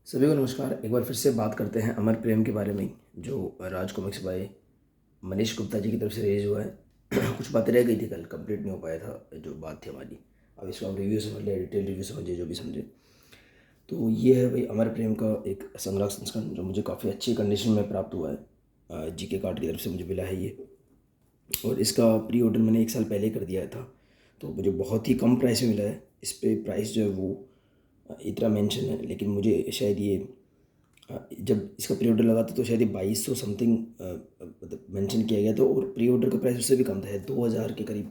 सभी को नमस्कार। एक बार फिर से बात करते हैं अमर प्रेम के बारे में, जो राज कॉमिक्स बाय मनीष गुप्ता जी की तरफ से रिलीज हुआ है। कुछ बातें रह गई थी, कल कंप्लीट नहीं हो पाया था जो बात थी हमारी। अब इसको हम रिव्यू समझ ले, डिटेल रिव्यू समझिए जो भी समझे। तो ये है भाई अमर प्रेम का एक संग्रह संस्करण जो मुझे काफ़ी अच्छी कंडीशन में प्राप्त हुआ है। जीके कार्ड की तरफ से मुझे मिला है ये। और इसका प्री ऑर्डर मैंने 1 साल पहले कर दिया था, तो मुझे बहुत ही कम प्राइस में मिला है। इस पर प्राइस जो है वो इतना मेंशन है, लेकिन मुझे शायद ये जब इसका प्री ऑर्डर लगा था तो शायद ये 2200 समथिंग मतलब मेंशन किया गया था, और प्री ऑर्डर का प्राइस उससे भी कम था, 2000 के करीब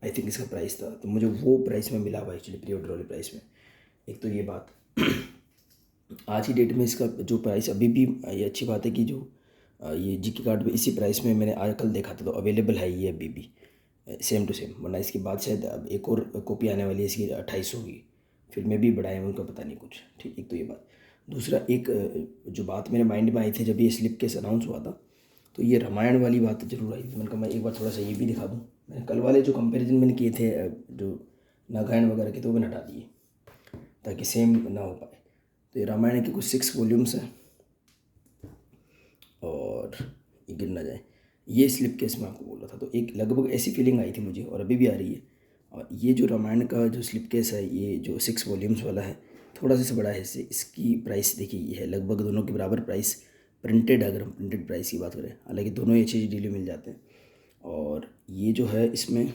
आई थिंक इसका प्राइस था। तो मुझे वो प्राइस में मिला हुआ एक्चुअली, प्री ऑर्डर वाले प्राइस में। एक तो ये बात। आज की डेट में इसका जो प्राइस अभी भी, ये अच्छी बात है कि जो ये जीके कार्ड में इसी प्राइस में मैंने आज कल देखा था, तो अवेलेबल है ये अभी भी सेम टू सेम। वरना इसके बाद शायद अब एक और कॉपी आने वाली है इसकी 2800 की, फिर में भी बढ़ाए उनका पता नहीं कुछ। ठीक, एक तो ये बात। दूसरा, एक जो बात मेरे माइंड में आई थी जब ये स्लिप केस अनाउंस हुआ था, तो ये रामायण वाली बात जरूर आई थी। मैंने कहा मैं एक बार थोड़ा सा ये भी दिखा दूँ। मैंने कल वाले जो कंपैरिजन मैंने किए थे जो नागायण वगैरह के, तो वो मैंने हटा दिए ताकि सेम ना हो पाए। तो ये रामायण के कुछ 6 वॉल्यूम्स हैं, और ये गिर ना जाए। ये स्लिप केस मैं आपको बोल रहा था, तो एक लगभग ऐसी फीलिंग आई थी मुझे, और अभी भी आ रही है। और ये जो रामायण का जो स्लिप केस है, ये जो 6 वॉल्यूम्स वाला है, थोड़ा सा बड़ा है इससे। इसकी प्राइस देखिए, ये है लगभग दोनों के बराबर प्राइस प्रिंटेड, अगर हम प्रिंटेड प्राइस की बात करें। हालांकि दोनों ही अच्छी डील में मिल जाते हैं। और ये जो है इसमें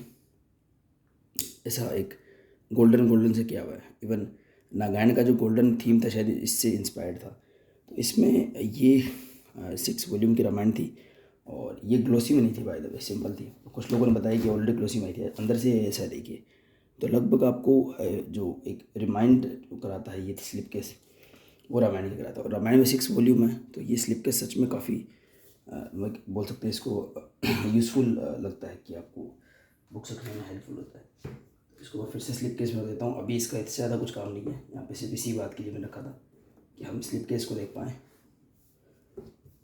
ऐसा एक गोल्डन गोल्डन से किया हुआ है। इवन नागायण का जो गोल्डन थीम था शायद इससे इंस्पायर्ड था। तो इसमें ये 6 वॉल्यूम की रामायण थी, और ये ग्लोसी में नहीं थी, बाय द वे सिंपल थी। कुछ लोगों ने बताया कि ऑलरेडी ग्लोसी में आई थी, अंदर से ऐसा है देखिए। तो लगभग आपको जो एक रिमाइंड कराता है ये स्लिप केस, वो रामायण की कराता है। और रामायण में 6 वॉल्यूम है, तो ये स्लिप केस सच में काफ़ी मैं बोल सकते हैं इसको यूज़फुल लगता है कि आपको बुक्स रखने में हेल्पफुल होता है। इसको मैं फिर से स्लिप केस में रख देता हूँ। अभी इसका इससे ज़्यादा कुछ काम नहीं है, यहाँ पे सिर्फ इसी बात के लिए मैंने रखा था कि हम स्लिप केस को देख पाएँ।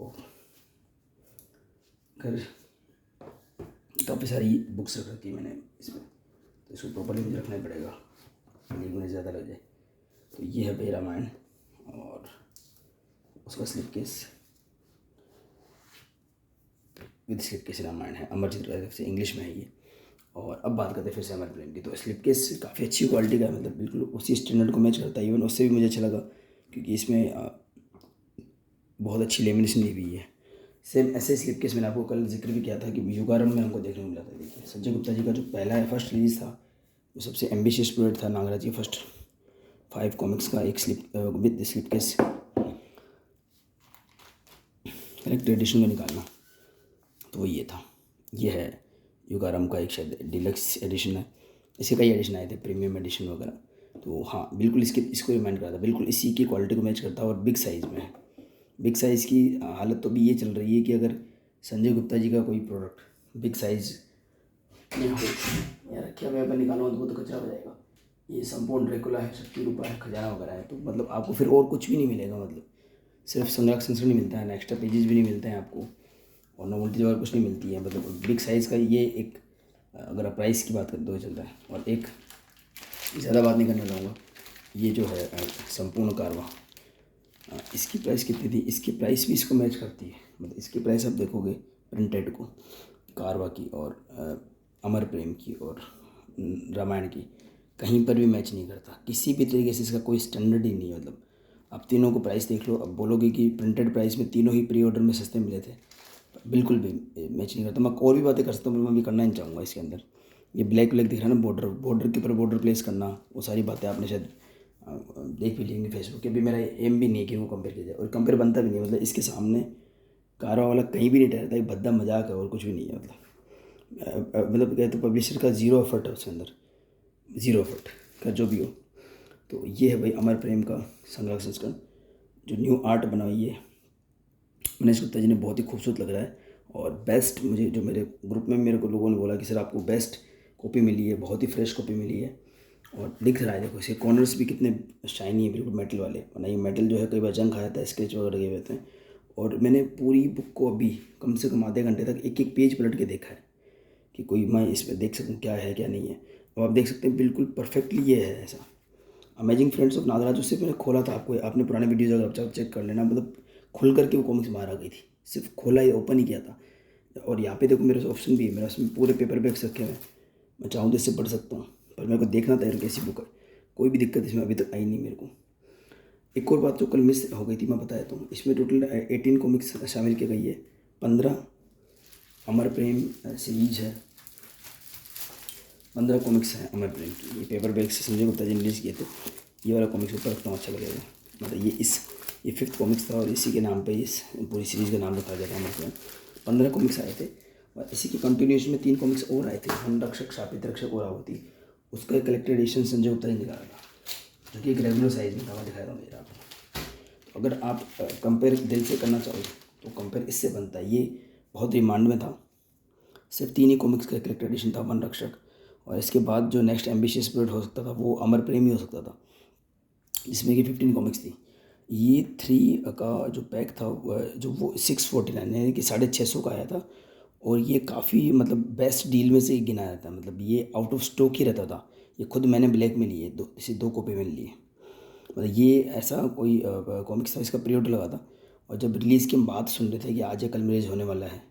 और काफ़ी सारी बुक्स रख रखी है मैंने इसमें, तो इसको प्रॉपर्ली मुझे रखना ही पड़ेगा, नहीं मुझे ज़्यादा लग जाए। तो ये है भाई रामायण, और उसका slip case with slip case Ramayan है, अमरजीत राय से, इंग्लिश में है ये। और अब बात करते हैं फिर से अमर प्रेम की। तो स्लिप केस काफ़ी अच्छी क्वालिटी का है, मतलब बिल्कुल उसी स्टैंडर्ड को मैच करता है। इवन उससे भी मुझे अच्छा लगा, क्योंकि इसमें बहुत अच्छी लेमिनेशन दी हुई है। सेम ऐसे स्लिप केस मैंने आपको कल जिक्र भी किया था कि युगारंभ में हमको देखने को मिला था। देखिए संजय गुप्ता जी का जो पहला है फर्स्ट रिलीज था, वो सबसे एम्बिशियस प्रोजेक्ट था नागराज जी फर्स्ट 5 कॉमिक्स का, एक slip with slip case correct edition में निकालना। तो वो ये था। ये है युगारंभ का एक शायद डिलक्स एडिशन है। इसके कई एडिशन आए थे, प्रीमियम एडिशन वगैरह। तो हाँ, बिल्कुल इसको रिमाइंड करा था, बिल्कुल इसी की क्वालिटी को मैच करता है, और बिग साइज़ में है। बिग साइज़ की हालत तो भी ये चल रही है कि अगर संजय गुप्ता जी का कोई प्रोडक्ट बिग साइज़ में हो, या रखिया में अगर निकालो तो वो तो कचरा हो जाएगा। ये संपूर्ण ड्रैकुला है, शक्ति रूपा है, खजाना वगैरह है, तो मतलब आपको फिर और कुछ भी नहीं मिलेगा। मतलब सिर्फ संग्रह संस्करण नहीं मिलता है ना, एक्स्ट्रा पेजेस भी नहीं मिलते हैं आपको, और नोवेल्टी वगैरह कुछ नहीं मिलती है। मतलब बिग साइज़ का ये एक, अगर आप प्राइस की बात करें तो चलता है। और एक ज़्यादा बात नहीं करना चाहूँगा, ये जो है संपूर्ण कारवा, इसकी प्राइस कितनी थी? इसकी प्राइस भी इसको मैच करती है। मतलब इसकी प्राइस आप देखोगे प्रिंटेड को, कारवा की और अमर प्रेम की और रामायण की, कहीं पर भी मैच नहीं करता किसी भी तरीके से। इसका कोई स्टैंडर्ड ही नहीं है। मतलब आप तीनों को प्राइस देख लो, अब बोलोगे कि प्रिंटेड प्राइस में तीनों ही प्री ऑर्डर में सस्ते मिले थे, बिल्कुल भी मैच नहीं करता। मैं और भी बातें कर सकता हूँ, मैं भी करना नहीं चाहूँगा इसके अंदर। ये ब्लैक ब्लैक दिख रहा है ना, बॉर्डर के ऊपर बॉर्डर प्लेस करना, वो सारी बातें आपने शायद देख भी लेंगे फेसबुक के। भी मेरा एम भी नहीं है कि वो कंपेयर किया जाए, और कंपेयर बनता भी नहीं। मतलब इसके सामने कारवा वाला कहीं भी नहीं ठहरता, एक भद्दा मजाक है और कुछ भी नहीं है। मतलब क्या, तो पब्लिशर का ज़ीरो एफर्ट है उसके अंदर, ज़ीरो एफर्ट का जो भी हो। तो ये है भाई अमर प्रेम का संग्रह संस्करण, जो न्यू आर्ट बना हुई है मनीष गुप्ता जी ने, बहुत ही खूबसूरत लग रहा है। और बेस्ट, मुझे जो मेरे ग्रुप में मेरे को लोगों ने बोला कि सर आपको बेस्ट कॉपी मिली है, बहुत ही फ्रेश कॉपी मिली है। और दिख रहा है, देखो इसके कॉर्नर्स भी कितने शाइनी है, बिल्कुल मेटल वाले। वरना ये मेटल जो है कई बार जंग खाया था, स्क्रैच वगैरह लगे हुए थे। और मैंने पूरी बुक को अभी कम से कम आधे घंटे तक एक एक पेज पलट के देखा है कि कोई मैं इसमें देख सकूँ क्या है क्या नहीं है। अब आप देख सकते हैं बिल्कुल परफेक्टली ये है ऐसा। अमेजिंग फ्रेंड्स ऑफ नागराज उससे मैंने खोला था, आपको आपने पुराने वीडियोज़ अगर आप चेक कर लेना, मतलब खुल करके वो कॉमिक्स बाहर आ गई थी, सिर्फ खोला ही ओपन ही किया था। और यहाँ पे देखो मेरे ऑप्शन भी है, मेरा उसमें पूरे पेपर बैग्स रखे हुए हैं, मैं चाहूँ तो इससे पढ़ सकता हूँ, पर मेरे को देखना था यार कैसी बुक है। कोई भी दिक्कत इसमें अभी तक आई नहीं मेरे को। एक और बात जो कल मिस हो गई थी मैं बताया तो, इसमें टोटल 18 कॉमिक्स शामिल की गई है। 15 अमर प्रेम सीरीज है, 15 कॉमिक्स हैं अमर प्रेम की। ये पेपर बैग से संजय गुप्ता जी ने रिलीज़ किए थे। ये वाला कॉमिक्स ऊपर रखता हूँ, अच्छा लगेगा। मतलब ये 5th कॉमिक्स था और इसी के नाम पे इस पूरी सीरीज़ का नाम रखा गया था अमर प्रेम। 15 कॉमिक्स आए थे और इसी की कंटिन्यूएशन में 3 कॉमिक्स और आए थे, वन रक्षक, शापित रक्षक और आहुति। उसका एक कलेक्टेड एडिशन संजय गुप्ता जी ने निकाला था, जो कि एक रेगुलर साइज़ में था, मैं दिखाया था मेरा आपको। तो अगर आप कंपेयर दिल से करना चाहो तो कंपेयर इससे बनता है। ये बहुत डिमांड में था, सिर्फ 3 ही कॉमिक्स का कलेक्टेड एडिशन था, वन रक्षक, और इसके बाद जो नेक्स्ट एम्बिशियस पीरियड हो सकता था वो अमर प्रेम ही हो सकता था, जिसमें कि 15 कॉमिक्स थी। ये 3 का जो पैक था वो 649 यानी कि 650 का आया था। और ये काफ़ी मतलब बेस्ट डील में से गिना जाता है, मतलब ये आउट ऑफ स्टॉक ही रहता था। ये खुद मैंने ब्लैक में लिए, इसे 2 कॉपी में लिए। मतलब ये ऐसा कोई कॉमिक्स था, इसका पीरियड लगा था। और जब रिलीज़ की हम बात सुन रहे थे कि आज या कल रिलीज होने वाला है,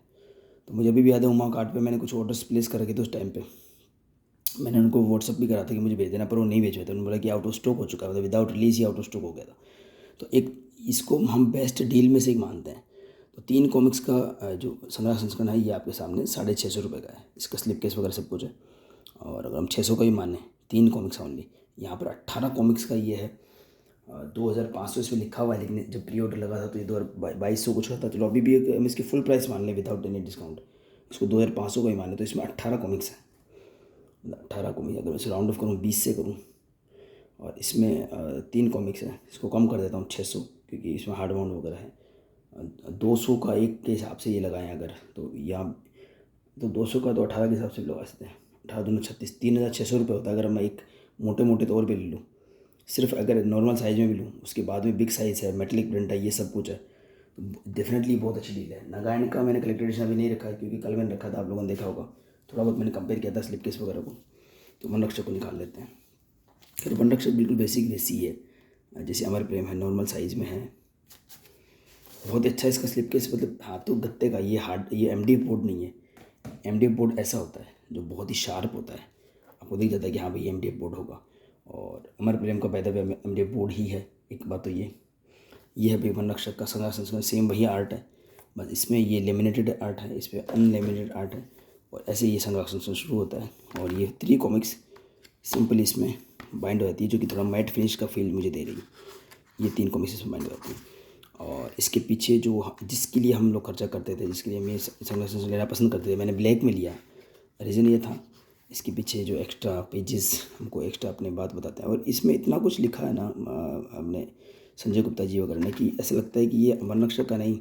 तो मुझे अभी भी याद है उमा कार्ट पे मैंने कुछ ऑर्डर्स प्लेस कर रखे थे उस टाइम पे। मैंने उनको व्हाट्सअप भी करा था कि मुझे भेज देना, पर वो नहीं भेज रहे थे। उन्होंने बोला कि आउट ऑफ स्टॉक हो चुका है, मतलब without release he out of stock हो गया था। तो एक इसको हम बेस्ट डील में से एक मानते हैं। तो 3 कॉमिक्स का जो संग्रह संस्करण है ये आपके सामने 650 का है। इसका स्लिप केस वगैरह सब कुछ है। और अगर हम 600 का भी माने, 3 कॉमिक्स ओनली, यहाँ पर 18 कॉमिक्स का ये है। 2500 इसमें लिखा हुआ है, लेकिन जब प्री ऑर्डर लगा था तो ये 2200 कुछ का था। चलो अभी भी हम इसकी फुल प्राइस मान लें विदाउट एनी डिस्काउंट, इसको 2500 का ही माने, तो इसमें 18 कॉमिक्स हैं। 18 कॉमिक्स अगर मैं इसे राउंड ऑफ करूँ 20 से करूँ, और इसमें 3 कॉमिक्स हैं, इसको कम कर देता हूँ 600, क्योंकि इसमें हार्ड बाउंड वगैरह है। 200 का एक के हिसाब से ये लगाएं अगर, तो यहाँ तो 200 का तो 18 के हिसाब से भी लगा सकते हैं। 18 दूनी 36, 3600 रुपये होता है अगर मैं एक मोटे मोटे तौर पे ले लूँ। सिर्फ अगर नॉर्मल साइज़ में भी लूँ, उसके बाद में बिग साइज़ है, मेटलिक प्रिंट है, ये सब कुछ है, तो डेफिनेटली बहुत अच्छी डील है। नागायण का मैंने कलेक्टेड एडिशन अभी नहीं रखा है, क्योंकि कल मैंने रखा था, आप लोगों ने देखा होगा, थोड़ा बहुत मैंने कंपेयर किया था स्लिप केस वगैरह को। तो वन रक्षक को निकाल लेते हैं। फिर वन रक्षक बिल्कुल बेसिक वैसी है जैसे अमर प्रेम है, नॉर्मल साइज़ में है, बहुत अच्छा इसका स्लिप केस, मतलब हाथों गत्ते का। ये हार्ड, ये MDF बोर्ड नहीं है। MDF बोर्ड ऐसा होता है जो बहुत ही शार्प होता है, आपको दिख जाता है कि हाँ भाई MDF बोर्ड होगा। और अमर प्रेम का पैदा भी MDF बोर्ड ही है। एक बात तो ये है भाई वन रक्षक का संग्रह संस्करण, सेम वही आर्ट है, बस इसमें ये लेमिनेटेड आर्ट है, इस पर अनलेमिनेटेड आर्ट है, और ऐसे ये संग्रह संस्करण शुरू होता है। और ये 3 कॉमिक्स सिंपल इसमें बाइंड हो जाती है, जो कि थोड़ा मैट फिनिश का फील मुझे दे रही है। ये 3 कॉमिक्स इसमें बाइंड हो जाती है। और इसके पीछे जो जिसके लिए हम लोग खर्चा करते थे, जिसके लिए मैं संग्रह संस्करण लेना पसंद करते थे, मैंने ब्लैक में लिया। रीज़न ये था, इसके पीछे जो एक्स्ट्रा पेजेस हमको एक्स्ट्रा अपने बात बताते हैं, और इसमें इतना कुछ लिखा है ना हमने संजय गुप्ता जी वगैरह ने, कि ऐसा लगता है कि ये वन रक्षक का नहीं,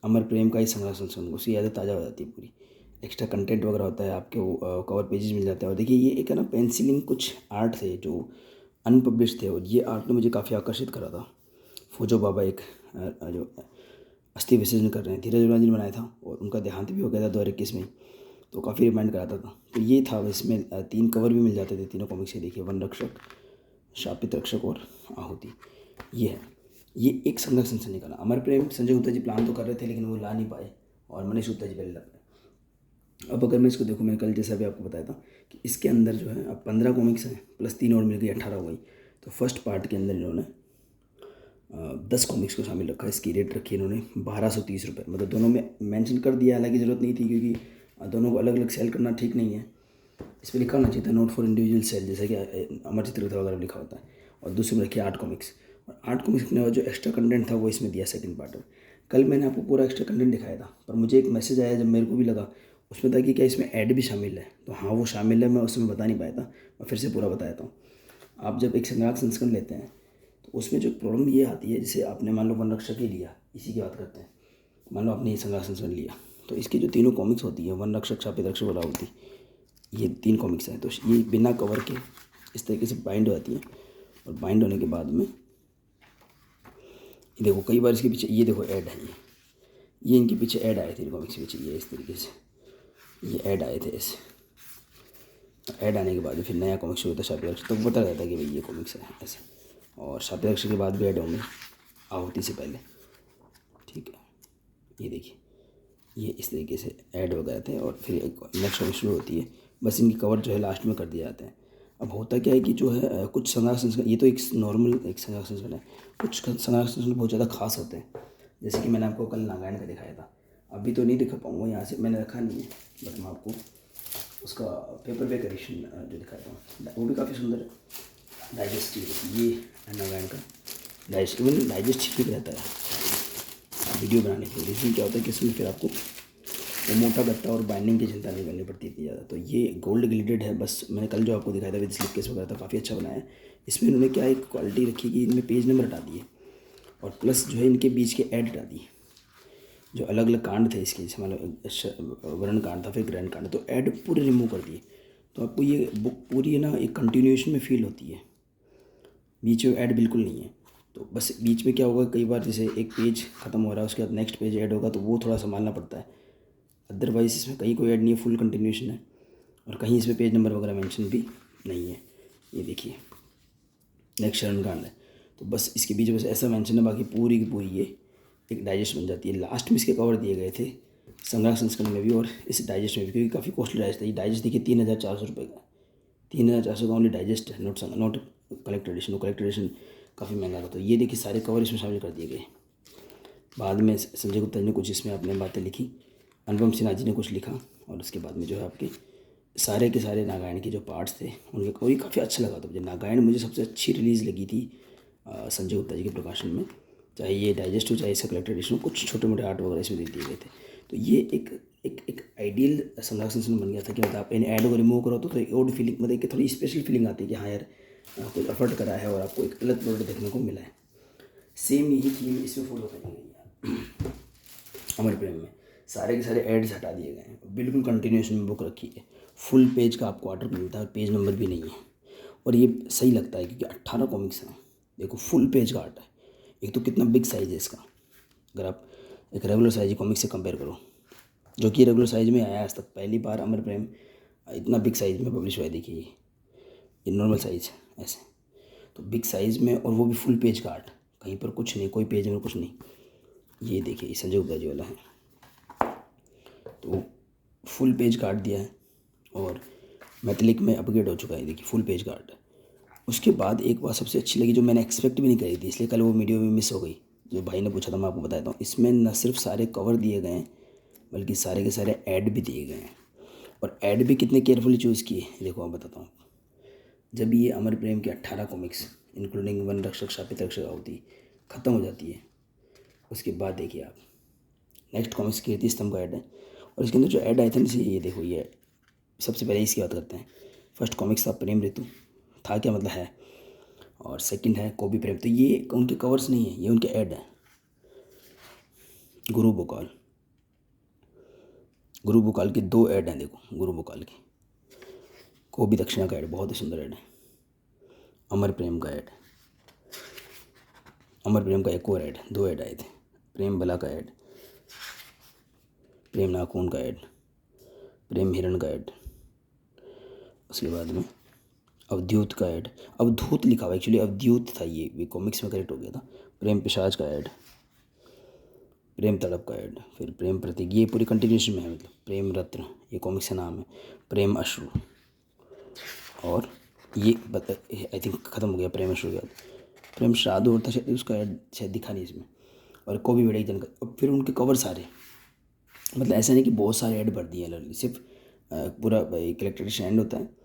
अमर प्रेम का ही संग्रह संस्करण, उसकी यादें ताज़ा हो जाती है पूरी। एक्स्ट्रा कंटेंट वगैरह होता है, आपके वो कवर पेजेस मिल जाते हैं। और देखिए ये एक है ना पेंसिलिंग कुछ आर्ट थे जो अनपब्लिश थे, और ये आर्ट ने मुझे काफ़ी आकर्षित करा था। फौजो बाबा एक जो अस्थि विसर्जन कर रहे हैं, धीरज वर्मा जी ने बनाया था, और उनका देहांत भी हो गया था 2021 में, तो काफ़ी रिमाइंड कराता था। तो ये था, इसमें 3 कवर भी मिल जाते थे तीनों कॉमिक्स के। देखिए वन रक्षक, शापित रक्षक और आहुति, ये है। ये एक संग्रह संस्करण निकाला। अमर प्रेम संजय गुप्ता जी प्लान तो कर रहे थे, लेकिन वो ला नहीं पाए, और मनीष गुप्ता जी पहले ला पाए। अब अगर मैं इसको देखूँ, मैंने कल जैसा भी आपको बताया था कि इसके अंदर जो है अब 15 कॉमिक्स हैं, प्लस 3 और मिल गई, 18 हो गई। तो फर्स्ट पार्ट के अंदर इन्होंने 10 कॉमिक्स को शामिल रखा है। इसकी रेट रखी है इन्होंने 1230 रुपये, मतलब दोनों में मेंशन कर दिया, हालांकि ज़रूरत नहीं थी, क्योंकि दोनों को अलग अलग सेल करना ठीक नहीं है। इस पर लिखा होना चाहिए था नोट फॉर इंडिविजुअल सेल, जैसे कि अमर चित्रकथा वगैरह लिखा होता है। और दूसरे में रखी 8 कॉमिक्स, और 8 कॉमिक्स के बाद जो एक्स्ट्रा कंटेंट था वो इसमें दिया सेकंड पार्ट में। कल मैंने आपको पूरा एक्स्ट्रा कंटेंट दिखाया था, पर मुझे एक मैसेज आया जब मेरे को भी लगा, उसमें था कि क्या इसमें ऐड भी शामिल है। तो हाँ वो शामिल है, मैं उस समय बता नहीं पाया था, मैं फिर से पूरा बताता हूँ। आप जब एक संग्राहक संस्करण लेते हैं तो उसमें जो प्रॉब्लम ये आती है, जैसे आपने मान लो वन रक्षक ही लिया, इसी की बात करते हैं, मान लो आपने ये संग्राहक संस्करण लिया, तो इसकी जो तीनों कॉमिक्स होती हैं, वन रक्षक, शापित रक्षक और आहुति, ये 3 कॉमिक्स हैं। तो ये बिना कवर के इस तरीके से बाइंड हो जाती हैं, और बाइंड होने के बाद में ये देखो कई बार इसके पीछे ये देखो ऐड है, ये इनके पीछे ऐड आए थे कॉमिक्स के पीछे, ये इस तरीके से ये ऐड आए थे ऐसे। ऐड आने के बाद फिर नया कॉमिक्स शुरू होता है शातिर अक्षर, तो पता रहता है कि भाई ये कॉमिक्स है ऐसे। और शातिर अक्षर के बाद भी ऐड होंगे आहुति से पहले, ठीक है। ये देखिए, ये इस तरीके से ऐड वगैरह थे और फिर एक नेक्स्ट कॉमिक शुरू होती है। बस इनकी कवर जो है लास्ट में कर दिया जाता है। अब होता क्या है कि जो है कुछ संग्रह संस्करण, ये तो एक नॉर्मल एक संग्रह संस्करण है, कुछ संग्रह संस्करण बहुत ज़्यादा खास होते हैं। जैसे कि मैंने आपको कल नारायण का दिखाया था, अभी तो नहीं दिखा पाऊँगा यहाँ से, मैंने रखा नहीं है, बट मैं आपको उसका पेपर बैक एडिशन जो दिखाता हूँ वो भी काफ़ी सुंदर है, डाइजेस्टिव। ये नारायण का डाइजेस्ट, इवन डाइजेस्ट ठीक रहता है वीडियो बनाने के लिए। इसमें क्या होता है कि इसमें फिर आपको वो मोटा गत्ता और बाइंडिंग की चिंता नहीं करनी पड़ती इतनी ज़्यादा। तो ये गोल्ड ग्लिटेड है, बस मैंने कल जो आपको दिखाया था विद स्लिप केस वगैरह था, काफ़ी अच्छा बनाया है। इसमें इन्होंने क्या एक क्वालिटी रखी कि इनमें पेज नंबर हटा दिए और प्लस जो है इनके बीच के ऐड हटा दिए। जो अलग अलग कांड थे इसके, जैसे मान लो वर्ण कांड था, फिर ग्रहण कांड, तो ऐड पूरे रिमूव कर दिए। तो आपको ये बुक पूरी है ना एक कंटिन्यूएशन में फील होती है, बीच में ऐड बिल्कुल नहीं है। तो बस बीच में क्या होगा, कई बार जैसे एक पेज ख़त्म हो रहा है उसके बाद नेक्स्ट पेज ऐड होगा, तो वो थोड़ा संभालना पड़ता है। अदरवाइज़ इसमें कहीं कोई ऐड नहीं है, फुल कंटिन्यूएशन है और कहीं इसमें पेज नंबर वगैरह मेंशन भी नहीं है। ये देखिए नेक्स्ट शरण कांड है, तो बस इसके बीच बस ऐसा मेंशन है, बाकी पूरी की पूरी ये एक डाइजेस्ट बन जाती है। लास्ट में इसके कवर दिए गए थे संग्रह संस्करण में भी और इस डाइजेस्ट में भी, क्योंकि काफ़ी कॉस्टली डाइजेस्ट है। ये डाइजेस्ट देखिए 3,400 रुपये का, 3,400 का ओनली डाइजेस्ट है, not collect edition. Collect edition काफ़ी महंगा था। तो ये देखिए सारे कवर इसमें शामिल कर दिए गए। बाद में संजय गुप्ता जी ने कुछ इसमें अपने बातें लिखी, अनुपम सिन्हा जी ने कुछ लिखा, और उसके बाद में जो है आपके सारे के सारे नागायण के जो पार्ट्स थे उनके, कोई काफ़ी अच्छा लगा था मुझे। नागायण मुझे सबसे अच्छी रिलीज़ लगी थी संजय गुप्ता जी के प्रकाशन में, चाहे ये डाइजेस्ट हो चाहे इसका कलेक्टेड एडिशन हो। कुछ छोटे मोटे आर्ट वगैरह इसमें दे दिए गए थे। तो ये एक एक एक आइडियल संग्रह संस्करण बन गया था कि मतलब आप इन ऐड को रिमूव करो तो एक और फीलिंग, मतलब एक थोड़ी स्पेशल फीलिंग आती है कि हाँ यार कुछ एफर्ट करा है और आपको एक अलग प्रोडक्ट देखने को मिला है। सेम यही थीम इसमें फॉलो करी गई है अमर प्रेम में। सारे के सारे एड्स हटा दिए गए हैं, बिल्कुल कंटिन्यूएशन में बुक रखी है। फुल पेज का आपको ऑर्डर मिलता है, पेज नंबर भी नहीं है। और ये सही लगता है क्योंकि 18 कॉमिक्स हैं, देखो फुल पेज का आर्ट है। एक तो कितना बिग साइज़ है इसका, अगर आप एक रेगुलर साइज कॉमिक्स से कंपेयर करो, जो कि रेगुलर साइज़ में आया आज तक, पहली बार अमर प्रेम इतना बिग साइज़ में पब्लिश हुआ है। देखिए ये नॉर्मल साइज़ ऐसे, तो बिग साइज़ में, और वो भी फुल पेज का आर्ट, कहीं पर कुछ नहीं, कोई पेज में कुछ नहीं। ये देखिए संजय गुप्ता जी वाला है, तो फुल पेज काट दिया है और मैथलिक में अपग्रेड हो चुका है। देखिए फुल पेज काट है। उसके बाद एक बात सबसे अच्छी लगी जो मैंने एक्सपेक्ट भी नहीं करी थी, इसलिए कल वो वीडियो में मिस हो गई, जो भाई ने पूछा था मैं आपको बताता हूँ। इसमें न सिर्फ सारे कवर दिए गए हैं बल्कि सारे के सारे ऐड भी दिए गए हैं, और ऐड भी कितने केयरफुली चूज़ किए देखो आप बताता हूँ। जब ये अमर प्रेम के 18 कॉमिक्स इंक्लूडिंग वन रक्षक शापित रक्षक आहुति ख़त्म हो जाती है, उसके बाद देखिए आप नेक्स्ट कॉमिक्स कीर्ति स्तंभ का ऐड है, और इसके अंदर जो ऐड आए थे ना, ये देखो ये सबसे पहले इसकी बात करते हैं। फर्स्ट कॉमिक्स था प्रेम ऋतु, था क्या मतलब है, और सेकंड है कॉबी प्रेम। तो ये उनके कवर्स नहीं है, ये उनके ऐड है। गुरु भोकाल, गुरु भोकाल के 2 ऐड हैं, देखो गुरु भोकाल के। कॉबी दक्षिणा का ऐड बहुत ही सुंदर ऐड है। अमर प्रेम का ऐड, अमर प्रेम का एक और ऐड, 2 ऐड आए थे। प्रेम बला का ऐड, प्रेम नाखून का ऐड, प्रेम हिरण का ऐड, उसके बाद में अवधूत का ऐड। अवधूत लिखा हुआ एक्चुअली अवधूत था, ये कॉमिक्स में करेक्ट हो गया था। प्रेम पिशाच का ऐड, प्रेम तड़प का ऐड, फिर प्रेम प्रतीक, ये पूरी कंटिन्यूशन में है, मतलब प्रेम रत्न ये कॉमिक्स का नाम है। प्रेम अश्रु, और ये आई थिंक ख़त्म हो गया प्रेम अश्रु के बाद। प्रेम श्राद्ध और था शायद, उसका ऐड शायद दिखा नहीं इसमें। और कॉबी बड़े जन का, और फिर उनके कवर सारे, मतलब ऐसा नहीं कि बहुत सारे ऐड भर दिए हैं, सिर्फ पूरा कलेक्टेड एंड होता है।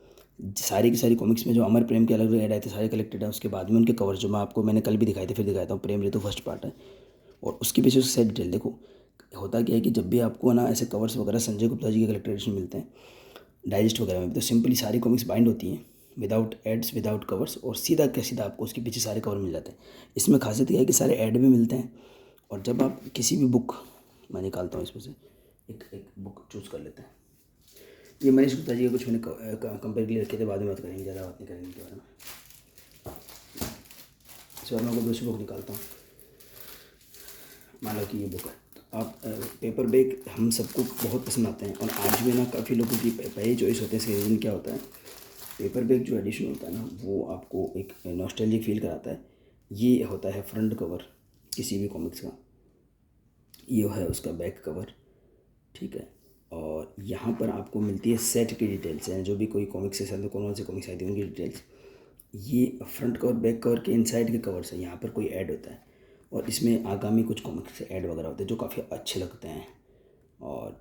सारी की सारी कॉमिक्स में जो अमर प्रेम के अलग अलग ऐड आए थे सारे कलेक्टेड है। उसके बाद में उनके कवर जो मैंने कल भी दिखाए थे, फिर दिखाता हूँ। प्रेम ऋतु फर्स्ट पार्ट है, और उसके पीछे उसका सेट डिटेल देखो। होता क्या है कि जब भी आपको ना ऐसे कवर्स वगैरह संजय गुप्ता जी के कलेक्टेड एडिशन मिलते हैं डाइजेस्ट वगैरह में, तो सिंपली सारी कॉमिक्स बाइंड होती हैं विदाउट एड्स विदाउट कवर्स, और सीधा क्या सीधा आपको उसके पीछे सारे कवर मिल जाते हैं। इसमें खासियत यह है कि सारे ऐड भी मिलते हैं, और जब आप किसी भी बुक, मैं निकालता हूँ इसमें से एक बुक चूज़ कर लेते हैं। ये मनीष गुप्ता जी का कुछ मैंने कंपेयर के लिए रखे थे, बाद में बात करेंगे, ज़्यादा बात नहीं करेंगे इनके बारे में। इस बार मैं आपको दूसरी बुक निकालता हूँ। मान लो कि ये बुक है, आप पेपर बैग हम सबको बहुत पसंद आते हैं, और आज भी ना काफ़ी लोगों की पहली चॉइस होते हैं। इसका रीज़न क्या होता है, पेपर बैग जो एडिशन होता है ना वो आपको एक नॉस्टैल्जिक फील कराता है। ये होता है फ्रंट कवर किसी भी कॉमिक्स का, ये है उसका बैक कवर, ठीक है। और यहाँ पर आपको मिलती है सेट की डिटेल्स हैं, जो भी कोई कॉमिक्स के साथ कौन से कॉमिक्स आई थी उनकी डिटेल्स। ये फ्रंट कवर बैक कवर के इनसाइड के कवर्स हैं, यहाँ पर कोई ऐड होता है और इसमें आगामी कुछ कॉमिक्स से ऐड वगैरह होते हैं जो काफ़ी अच्छे लगते हैं। और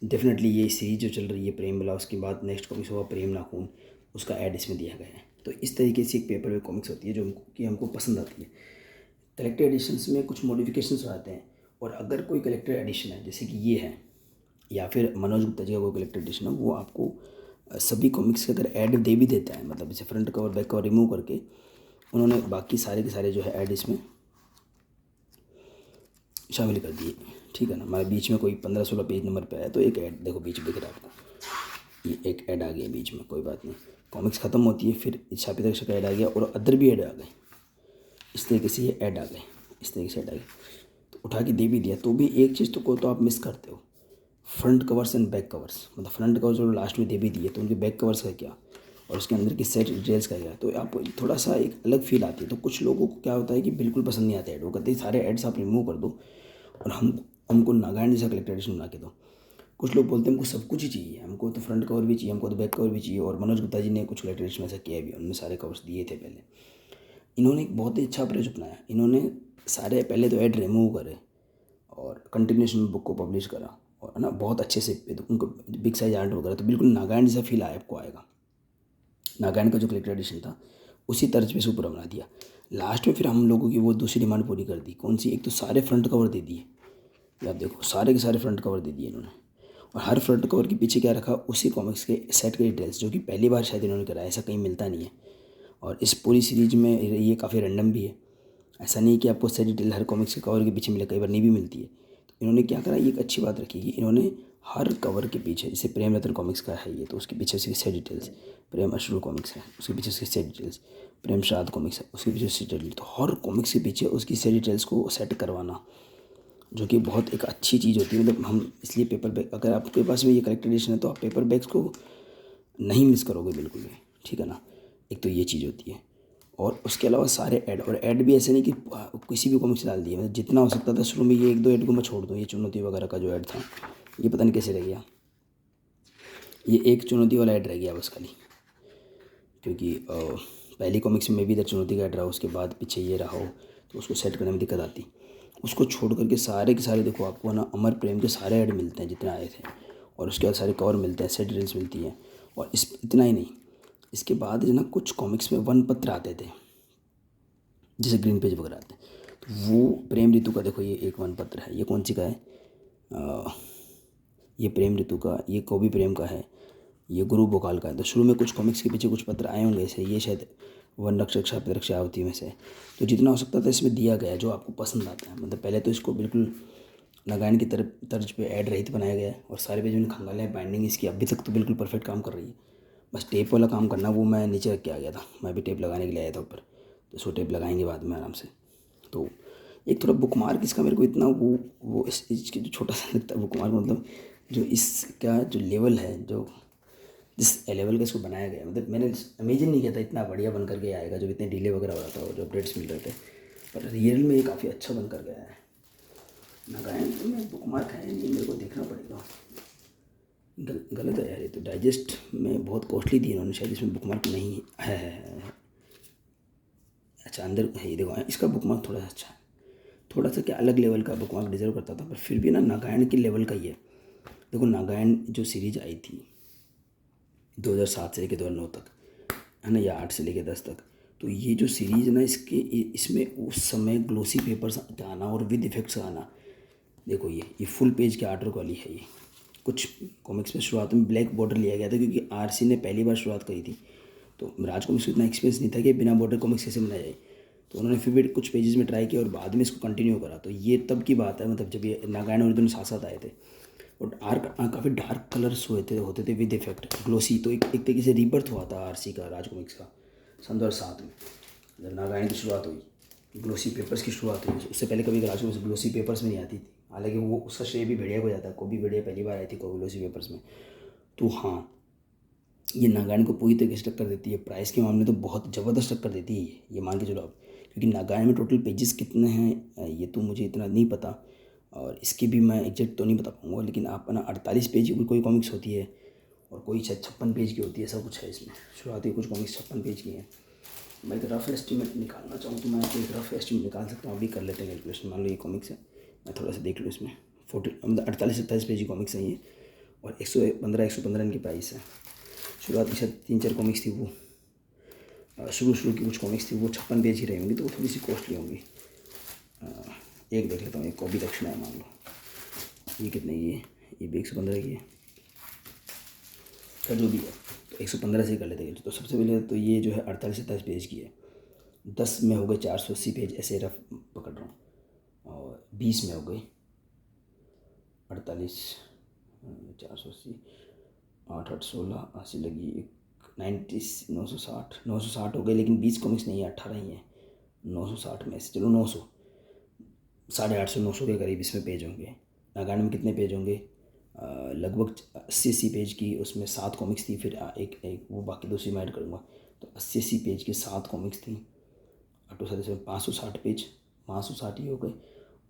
डेफिनेटली ये सीरीज जो चल रही है प्रेम बला, उसके बाद नेक्स्ट कॉमिक्स होगा प्रेम नाखून, उसका ऐड इसमें दिया गया है। तो इस तरीके से एक पेपर बैग कॉमिक्स होती है जो हमको पसंद आती है। कलेक्टेड एडिशंस में कुछ मॉडिफिकेशंस हो जाते हैं, और अगर कोई कलेक्टेड एडिशन है जैसे कि ये है, या फिर मनोज गुप्ता जी का कोई कलेक्टेड एडिशन है, वो आपको सभी कॉमिक्स के अगर ऐड दे भी देता है, मतलब जैसे front cover back cover remove करके उन्होंने बाकी सारे के सारे जो है ऐड इसमें शामिल कर दिए, ठीक है ना। हमारे बीच में कोई 15-16 पेज नंबर पे आया तो एक ऐड देखो बीच में दिख रहा है आपको, ये एक ऐड आ गया बीच में, कोई बात नहीं। कॉमिक्स ख़त्म होती है फिर छापी रक्षा का ऐड आ गया और अदर भी ऐड आ गए, इस तरीके से ये ऐड आ गए, इस तरीके से ऐड आ गए। तो उठा के दे भी दिया तो भी एक चीज़ तो आप मिस करते हो, front covers and back covers. मतलब फ्रंट कवर्स जो लास्ट में दे भी दिए तो उनके बैक कवर्स का क्या और उसके अंदर की सेट डिटेल्स का क्या, तो आपको थोड़ा सा एक अलग फील आती है। तो कुछ लोगों को क्या होता है कि बिल्कुल पसंद नहीं आते ऐड, वो कहते हैं सारे एड्स आप रिमूव कर दो और हमको नागालैंड जैसा कलेक्टेड एडिशन बना के दो। कुछ लोग बोलते हैं हमको सब कुछ ही चाहिए, हमको तो फ्रंट कवर भी चाहिए, हमको तो बैक कवर भी चाहिए। और मनोज गुप्ता जी ने कुछ कलेक्टेड एडिशन ऐसा किया भी, उन्होंने सारे कवर्स दिए थे पहले। इन्होंने एक बहुत ही अच्छा अप्रोच अपनाया, इन्होंने सारे पहले तो ऐड रिमूव करे और कंटिन्यूशन में बुक को पब्लिश करा, और है ना बहुत अच्छे से तो उनको बिग साइज आर्ट वगैरह, तो बिल्कुल नागालैंड जैसा फील आया आपको आएगा। नागालैंड का जो कलेक्टेड एडिशन था उसी तर्ज पे सुपर बना दिया। लास्ट में फिर हम लोगों की वो दूसरी डिमांड पूरी कर दी, कौन सी, एक तो सारे फ्रंट कवर दे दिए, ये आप देखो सारे के सारे फ्रंट कवर दे दिए इन्होंने। और हर फ्रंट कवर के पीछे क्या रखा, उसी कॉमिक्स के सेट के डिटेल्स, जो कि पहली बार शायद इन्होंने करा, ऐसा कहीं मिलता नहीं है। और इस पूरी सीरीज में ये काफ़ी रैंडम भी है, ऐसा नहीं कि आपको सेट डिटेल हर कॉमिक्स के कवर के पीछे मिले, कई बार नहीं भी मिलती है। तो इन्होंने क्या करा, ये एक अच्छी बात रखी कि इन्होंने हर कवर के पीछे, जैसे प्रेम रतन कॉमिक्स का है ये, तो उसके पीछे उसकी सेट डिटेल्स, प्रेम अश्रु कॉमिक्स है उसके पीछे उसकी सेट डिटेल्स, प्रेम श्राद्ध कॉमिक्स है उसके पीछे सेट डिटेल्स, तो हर कॉमिक्स के पीछे उसकी सेट डिटेल्स को सेट करवाना, जो कि बहुत एक अच्छी चीज़ होती है। मतलब हम इसलिए पेपर बैग, अगर आपके पास में ये कलेक्टेड एडिशन है तो आप पेपर बैग्स को नहीं मिस करोगे बिल्कुल भी, ठीक है ना। एक तो ये चीज़ होती है, और उसके अलावा सारे ऐड, और ऐड भी ऐसे नहीं कि किसी भी कॉमिक्स डाल दिए, मतलब जितना हो सकता था शुरू में ये 1-2 ऐड को मैं छोड़ दूँ। ये चुनौती वगैरह का जो ऐड था ये पता नहीं कैसे रह गया, ये एक चुनौती वाला ऐड रह गया बस खाली, क्योंकि पहली कॉमिक्स में भी इधर चुनौती का ऐड रहा, उसके बाद पीछे ये रहा हो तो उसको सेट करने में दिक्कत आती। उसको छोड़ करके सारे के सारे देखो आपको ना अमर प्रेम के सारे ऐड मिलते हैं जितने आए थे, और उसके बाद सारे कवर मिलते हैं, सेट डिटेल्स मिलती हैं। और इस इतना ही नहीं, इसके बाद जो ना कुछ कॉमिक्स में वन पत्र आते थे, जैसे ग्रीन पेज वगैरह आते हैं, तो वो प्रेम ऋतु का देखो ये एक वन पत्र है, ये कौन सी का है, ये प्रेम ऋतु का, ये कॉबी प्रेम का है, ये गुरु भोकाल का है। तो शुरू में कुछ कॉमिक्स के पीछे कुछ पत्र आए होंगे ऐसे, ये शायद वन रक्षक शाप रक्षा आवती में से। तो जितना हो सकता था इसमें दिया गया जो आपको पसंद आता है। मतलब पहले तो इसको बिल्कुल नागालैंड की तरफ तर्ज पे ऐड रहित बनाया गया है, और सारे पेज मैंने खंगाले हैं। बाइंडिंग इसकी अभी तक तो बिल्कुल परफेक्ट काम कर रही है, बस टेप वाला काम करना वो मैं नीचे रख के आ गया था, मैं भी टेप लगाने के लिए आया था ऊपर, तो इसको टेप लगाएंगे बाद में आराम से। तो एक थोड़ा बुक मार्क इसका मेरे को इतना वो इस चीज़ जो छोटा सा लगता है बुक मार्क, मतलब जो इसका जो लेवल है, जो जिस लेवल का इसको बनाया गया, मतलब मैंने इमेजिन नहीं किया था इतना बढ़िया बन कर के आएगा, जब इतने डिले वगैरह हो रहा था और जो अपडेट्स मिल रहे थे, पर रियल में ये काफ़ी अच्छा बन कर गया है। नागालैंड में बुक मार्क है नहीं, मेरे को देखना पड़ेगा, गलत है यार ये तो। डाइजेस्ट में बहुत कॉस्टली दी इन्होंने, शायद इसमें बुक मार्क नहीं है। अच्छा अंदर है ये देखो, इसका बुक मार्क थोड़ा सा अच्छा है, थोड़ा सा क्या अलग लेवल का बुक मार्क डिजर्व करता था, पर फिर भी ना नागालैंड के लेवल का ही है। देखो नागालैंड जो सीरीज आई थी 2007 से लेकर 2009 तक, है ना, या 8 से लेकर 10 तक, तो ये जो सीरीज़ ना इसमें उस समय ग्लोसी पेपर्स आना और विद इफेक्ट्स आना, देखो ये फुल पेज के आर्टवर्क वाली है। ये कुछ कॉमिक्स में शुरुआत में ब्लैक बॉर्डर लिया गया था, क्योंकि आरसी ने पहली बार शुरुआत करी थी, तो राज कॉमिक्स को इतना एक्सपीरियंस नहीं था कि बिना बॉर्डर कॉमिक्स कैसे बनाया जाए, तो उन्होंने फिर भी कुछ पेजेस में ट्राई किया और बाद में इसको कंटिन्यू करा। तो ये तब की बात है, मतलब जब ये नागालैंड और दोनों साथ साथ आए थे, और काफ़ी डार्क कलर्स होते थे विद इफेक्ट ग्लोसी। तो एक तरीके से रीबर्थ हुआ था आरसी का, राज कॉमिक्स का, सन 2007 में जब नागालैंड की शुरुआत हुई। ग्लोसी पेपर्स की शुरुआत हुई। उससे पहले कभी राजू में ग्लोसी पेपर्स में नहीं आती थी, हालांकि वो उसका श्रेय भी भेड़िया को जाता है। कोबी भेड़िया पहली बार आई थी कोबी ग्लोसी पेपर्स में। तो हाँ, ये नागालैंड को पूरी तरीके से टक्कर देती है। प्राइस के मामले तो बहुत ज़बरदस्त टक्कर देती है ये मान के चलो आप, क्योंकि नागालैंड में टोटल पेजेस कितने हैं ये तो मुझे इतना नहीं पता, और इसकी भी मैं एग्जैक्ट तो नहीं बता पाऊँगा, लेकिन आप ना 48 पेज की कोई कॉमिक्स होती है और कोई शायद 56 पेज की होती है, ऐसा कुछ है इसमें। शुरुआती कुछ कॉमिक्स 56 पेज की हैं। मैं एक रफ़ एस्टीमेट निकालना चाहूँ तो मैं आपको एक रफ़ एस्टीमेट निकाल सकता हूँ, अभी कर लेते हैं कैलकुलेशन। मान लो ये कॉमिक्स है, मैं थोड़ा सा देख लूँ इसमें 48 पेज की कॉमिक्स हैं ये, और 115 इनकी प्राइस है। शुरुआत की शायद 3-4 कॉमिक्स थी, वो शुरू की कुछ कॉमिक्स थी वो 56 पेज की रही होंगी, तो वो थोड़ी सी कॉस्टली होंगी। एक देख लेता हूँ, एक कॉपी दक्षिणा है मान लो, ये कितने की है, ये भी 115 की है, तो जो भी है तो 115 से कर लेते हैं। तो सबसे पहले तो ये जो है 48-27 पेज की है, 10 में हो गए 480 पेज, ऐसे रफ पकड़ रहा हूँ, और 20 में हो गए 48, 480, 8 8 16 80 लगी 90, 960 हो गए, लेकिन 20 कॉमिक्स नहीं है, 18 ही है। 960 में से चलो 900, 850 900 के करीब इसमें पेज होंगे। नागालैंड में कितने पेज होंगे, लगभग 80 पेज की, उसमें 7 कॉमिक्स थी, फिर एक वो बाकी दूसरी मैं ऐड करूँगा, तो 80 पेज की 7 कॉमिक्स थी, 560 पेज, 560 ही हो गए,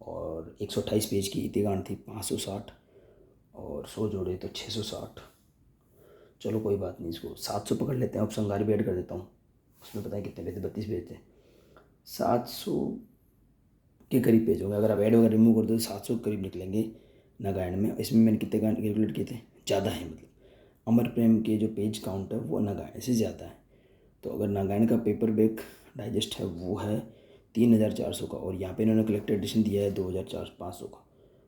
और 128 पेज की इतिगान थी 560, और 100 जोड़े तो 660। चलो कोई बात नहीं, इसको 700 पकड़ लेते हैं। अब संगारी भी ऐड कर देता हूँ, उसमें पता है कितने पेज थे, 32 पेज थे, 700 के करीब पेज होंगे। अगर आप ऐड वगैरह रिमूव कर दो तो 700 के करीब निकलेंगे नागालैंड में। इसमें मैंने कितने कैलकुलेट किए थे, ज़्यादा है, मतलब अमर प्रेम के जो पेज काउंट है वो नागालैंड से ज़्यादा है। तो अगर नागालैंड का पेपर बैक डाइजेस्ट है वो है 3400 का, और यहाँ पे इन्होंने कलेक्टेड एडिशन दिया है 2500 का,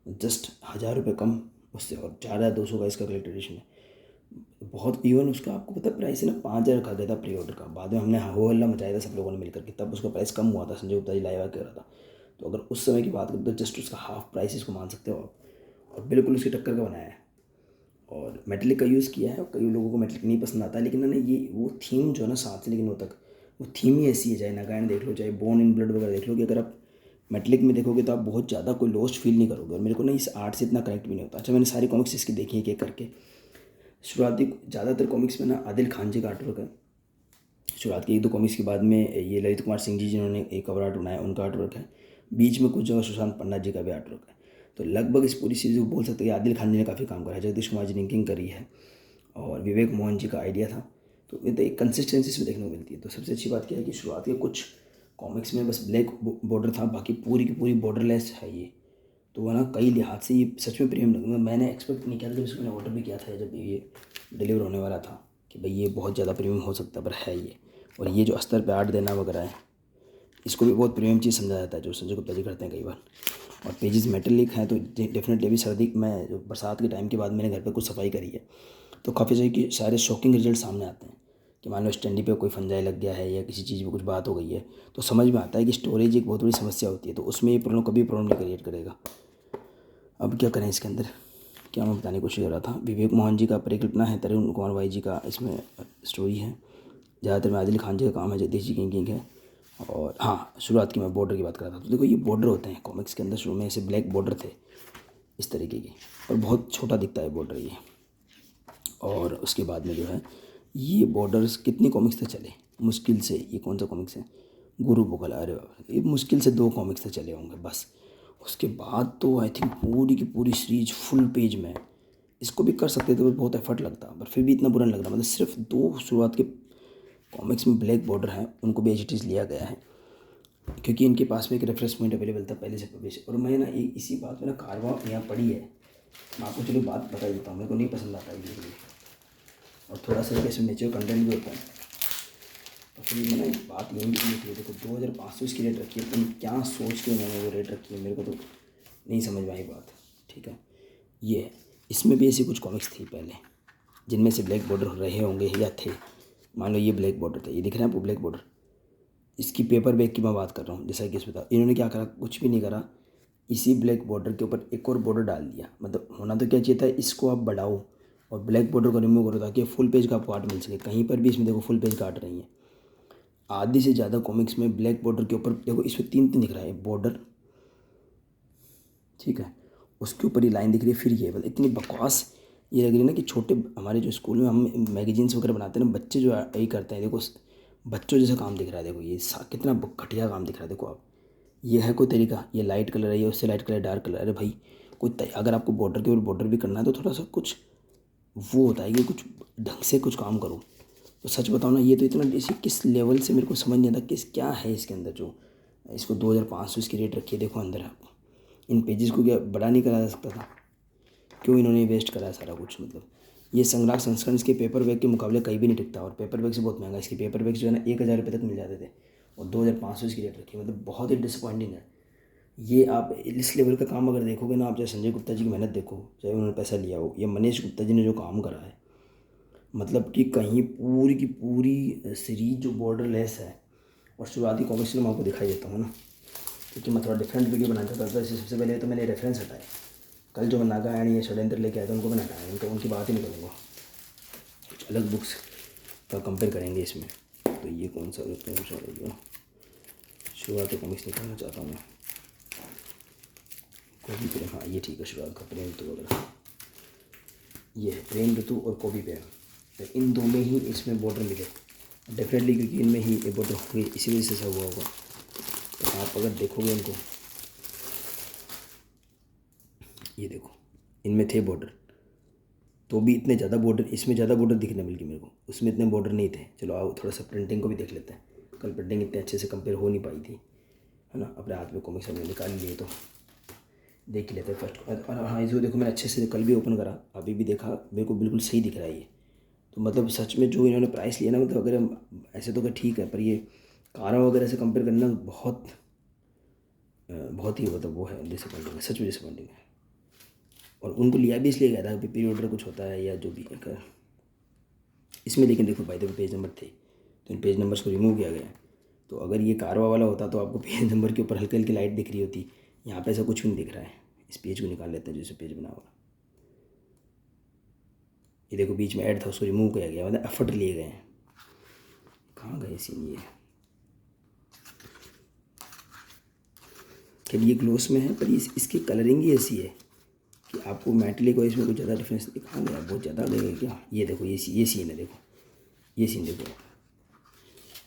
जस्ट 1000 रुपये कम उससे, और 4200 का इसका कलेक्टेड एडिशन है। बहुत इवन उसका आपको पता प्राइस है ना, 5000 रखा गया था प्री ऑर्डर का, बाद में हमने हो हल्ला मचाया था सब लोगों ने मिलकर के, तब उसका प्राइस कम हुआ था, संजय गुप्ता जी लाइव कह रहा था। तो अगर उस समय की बात करें तो जस्ट उसका हाफ प्राइस इसको मान सकते हो आप, और बिल्कुल उसकी टक्कर का बनाया है। और मेटलिक का यूज़ किया है, और कई लोगों को मेटलिक नहीं पसंद आता है, लेकिन ना ये वो थीम जो है ना 7 से लेकर 9 तक, वो थीम ही ऐसी है, चाहे नागालैंड देख लो, चाहे बोर्न इन ब्लड वगैरह देख लो, कि अगर आप मेटलिक में देखोगे तो आप बहुत ज़्यादा कोई लॉस्ट फील नहीं करोगे, और मेरे को ना इस आर्ट से इतना कनेक्ट भी नहीं होता। अच्छा, मैंने सारी कॉमिक्स इसकी देखी है एक करके। शुरुआती ज़्यादातर कॉमिक्स में ना आदिल खान जी का आर्टवर्क है, शुरुआत की 1-2 कॉमिक्स के बाद में ये ललित कुमार सिंह जी जिन्होंने एक कवर आर्ट बनाया उनका आर्टवर्क है, बीच में कुछ जगह सुशांत पंडा जी का भी आर्टवर्क है। तो लगभग इस पूरी सीरीज़ को बोल सकते हैं कि आदिल खान जी ने काफ़ी काम करा है, जगदीश कुमार जी ने इंकिंग करी है, और विवेक मोहन जी का आइडिया था। तो ये तो एक कंसिस्टेंसी इसमें देखने को मिलती है। तो सबसे अच्छी बात क्या है कि शुरुआत के कुछ कॉमिक्स में बस ब्लैक बॉर्डर था, बाकी पूरी की पूरी बॉर्डरलेस है ये। तो वह ना कई लिहाज से ये सच में प्रीमियम लगा, मैंने एक्सपेक्ट नहीं किया था जब इसको मैंने ऑर्डर भी किया था, जब ये डिलीवर होने वाला था, कि भाई ये बहुत ज़्यादा प्रीमियम हो सकता है, पर है ये। और ये जो अस्तर पे आर्ट देना वगैरह है, इसको भी बहुत प्रीमियम चीज़ समझा जाता है, जो संजय गुप्ता जी करते हैं कई बार। और पेजेस मेटेलिक हैं, तो डेफिनेटली अभी सर्दी में जो बरसात के टाइम के बाद मैंने घर पे कुछ सफाई करी है, तो काफ़ी सारे कि सारे शॉकिंग रिजल्ट सामने आते हैं, कि मान लो स्टैंडी पे कोई फंजाई लग गया है या किसी चीज़ में कुछ बात हो गई है, तो समझ में आता है कि स्टोरेज एक बहुत बड़ी समस्या होती है, तो उसमें ये प्रॉब्लम कभी प्रॉब्लम नहीं क्रिएट करेगा। अब क्या करें इसके अंदर, क्या मैं बताने की कोशिश कर रहा था, विवेक मोहन जी का परिकल्पना है, तरुण कुमार भाई जी का इसमें स्टोरी है, ज़्यादातर में आदिल खान जी का काम है, जगदीश जी की इंकिंग है। और हाँ, शुरुआत की मैं बॉर्डर की बात कर रहा था, तो देखो ये बॉर्डर होते हैं कॉमिक्स के अंदर, शुरू में ऐसे ब्लैक बॉर्डर थे इस तरीके के, और बहुत छोटा दिखता है बॉर्डर ये। और उसके बाद में जो है ये बॉर्डर्स कितनी कॉमिक्स तक चले, मुश्किल से, ये कौन सा कॉमिक्स है, गुरु बोकल, अरे बाप रे, ये मुश्किल से 2 कॉमिक्स तक चले होंगे बस। उसके बाद तो आई थिंक पूरी की पूरी सीरीज फुल पेज में, इसको भी कर सकते थे पर बहुत एफर्ट लगता, पर फिर भी इतना बुरा नहीं लग रहा। मतलब सिर्फ 2 शुरुआत के कॉमिक्स में ब्लैक बॉर्डर हैं, उनको भी एच लिया गया है, क्योंकि इनके पास में एक रेफरेंस पॉइंट अवेलेबल था पहले से पब्लिश। और मैं ना इसी बात में ना कारवा यहाँ पढ़ी है, मैं आपको चलो बात बता देता हूँ, मेरे को नहीं पसंद आता है ये, और थोड़ा सा कैसे नेचुरल कंटेंट भी होता है। तो फिर मैंने बात यही लिखी है, देखो 2500 इसकी रेट रखी है, तुम क्या सोच के मैंने वो रेट रखी है, मेरे को तो नहीं समझ में आई बात, ठीक है। ये है, इसमें भी ऐसी कुछ कॉमिक्स थी पहले जिनमें से ब्लैक बॉर्डर रहे होंगे या थे। मान लो ये ब्लैक बॉर्डर थे, ये दिख रहे हैं आपको ब्लैक बॉर्डर, इसकी पेपर बैग की मैं बात कर रहा हूँ। जैसा कि इसमें था, इन्होंने क्या करा, कुछ भी नहीं करा, इसी ब्लैक बॉर्डर के ऊपर एक और बॉर्डर डाल दिया। मतलब होना तो क्या चाहिए था, इसको आप बढ़ाओ और ब्लैक बॉर्डर को रिमूव करो, ताकि फुल पेज का आपको आर्ट मिल सके। कहीं पर भी इसमें देखो फुल पेज का आर्ट नहीं है, आधी से ज़्यादा कॉमिक्स में ब्लैक बॉर्डर के ऊपर देखो, इसमें 3 दिख रहा है बॉर्डर, ठीक है, उसके ऊपर ये लाइन दिख रही है, फिर ये मतलब इतनी बकवास ये लग रही है ना कि छोटे हमारे जो स्कूल में हम मैगजीन्स वगैरह बनाते हैं ना, बच्चे जो यही करते हैं। देखो बच्चों जैसा काम दिख रहा है, देखो ये कितना घटिया काम दिख रहा है। देखो आप, ये है कोई तरीका? ये लाइट कलर है, ये उससे लाइट कलर डार्क कलर। अरे भाई अगर आपको बॉर्डर के ऊपर बॉर्डर भी करना है तो थोड़ा सा कुछ वो होता है कि कुछ ढंग से कुछ काम करो। तो सच बताओ ना, ये तो इतना इसी किस लेवल से मेरे को समझ नहीं आता किस क्या है इसके अंदर। जो इसको 2500 इसकी रेट रखी है, देखो अंदर आप इन पेजेस को क्या बड़ा नहीं करा जा सकता था? क्यों इन्होंने वेस्ट करा है सारा कुछ? मतलब ये संग्राहक संस्करण इसके पेपर बैग के मुकाबले कहीं भी नहीं टिकता, और पेपर बैग से बहुत महंगा। इसके पेपर बैग जो है ना 1000 रुपये तक मिल जाते थे, और 2500 इसकी रेट रखी है। मतलब बहुत ही डिसअपॉइंटिंग है ये। आप इस लेवल का काम अगर देखोगे ना, आप चाहे संजय गुप्ता जी की मेहनत देखो, चाहे उन्होंने पैसा लिया हो, या मनीष गुप्ता जी ने जो काम करा है, मतलब कि कहीं पूरी की पूरी सीरीज जो बॉर्डर लेस है। और शुरुआती कॉमिक्स मैं आपको दिखाई देता हूँ ना, क्योंकि मैं थोड़ा डिफरेंट वीडियो बनाना चाहता था। सबसे पहले तो मैंने रेफरेंस हटाए। कल जो मैं नागायण या षड्यंत्र लेके आया था उनको मैंने हटाया, उनकी बात ही नहीं करूँगा। कुछ अलग बुक्स का कंपेयर करेंगे इसमें। तो ये कौन सा शुरुआती कॉमिक्स निकालना चाहता हूँ मैं, कॉपी प्रेम, हाँ ये ठीक है। शुरुआत का प्रेम ऋतु वगैरह, ये है प्रेम ऋतु और कॉपी प्रेम। तो इन दो में ही इसमें बॉर्डर मिले डेफिनेटली, क्योंकि इनमें ही ये बॉर्डर हुई, इसी वजह से सब हुआ होगा। तो आप अगर देखोगे इनको, ये देखो इनमें थे बॉर्डर, तो भी इतने ज़्यादा बॉर्डर, इसमें ज़्यादा बॉर्डर दिखने मिल गए मेरे को, उसमें इतने बॉर्डर नहीं थे। चलो आओ थोड़ा सा प्रिंटिंग को भी देख लेते हैं। कल प्रिंटिंग इतने अच्छे से कंपेयर हो नहीं पाई थी, है ना। अपने हाथ में कॉमिक्स हमने निकाल लिए, तो देख लेते हैं फर्स्ट। और हाँ, इसको देखो मैंने अच्छे से कल भी ओपन करा, अभी भी देखा, मेरे को बिल्कुल सही दिख रहा है ये। तो मतलब सच में जो इन्होंने प्राइस लिया ना, मतलब अगर हम ऐसे तो ठीक है, पर ये कारा वगैरह से कंपेयर करना बहुत बहुत ही मतलब वो है, डिसअपॉइंटिंग है, सच में डिसअपॉइंटिंग है। और उनको लिया भी इसलिए गया था कि पीरियड ऑर्डर कुछ होता है या जो भी है। इसमें लेकिन देखो भाई, देखो पेज नंबर थे, तो इन पेज नंबर्स को रिमूव किया गया है। तो अगर ये कारवा वाला होता तो आपको पेज नंबर के ऊपर हल्की हल्की लाइट दिख रही होती। यहाँ पे ऐसा कुछ भी नहीं दिख रहा है। इस पेज को निकाल लेते हैं, जैसे पेज बना हुआ, ये देखो बीच में ऐड था, उसको रिमूव किया गया, मतलब एफर्ट लिए गए हैं। कहाँ गए सीन ये? कि ये ग्लोस में है, पर इसकी कलरिंग ही ऐसी है कि आपको मेटलिक और इसमें कुछ ज़्यादा डिफरेंस दिखा गया, बहुत ज़्यादा लगेगा क्या? ये देखो ये सीन है, देखो ये सीन देखो।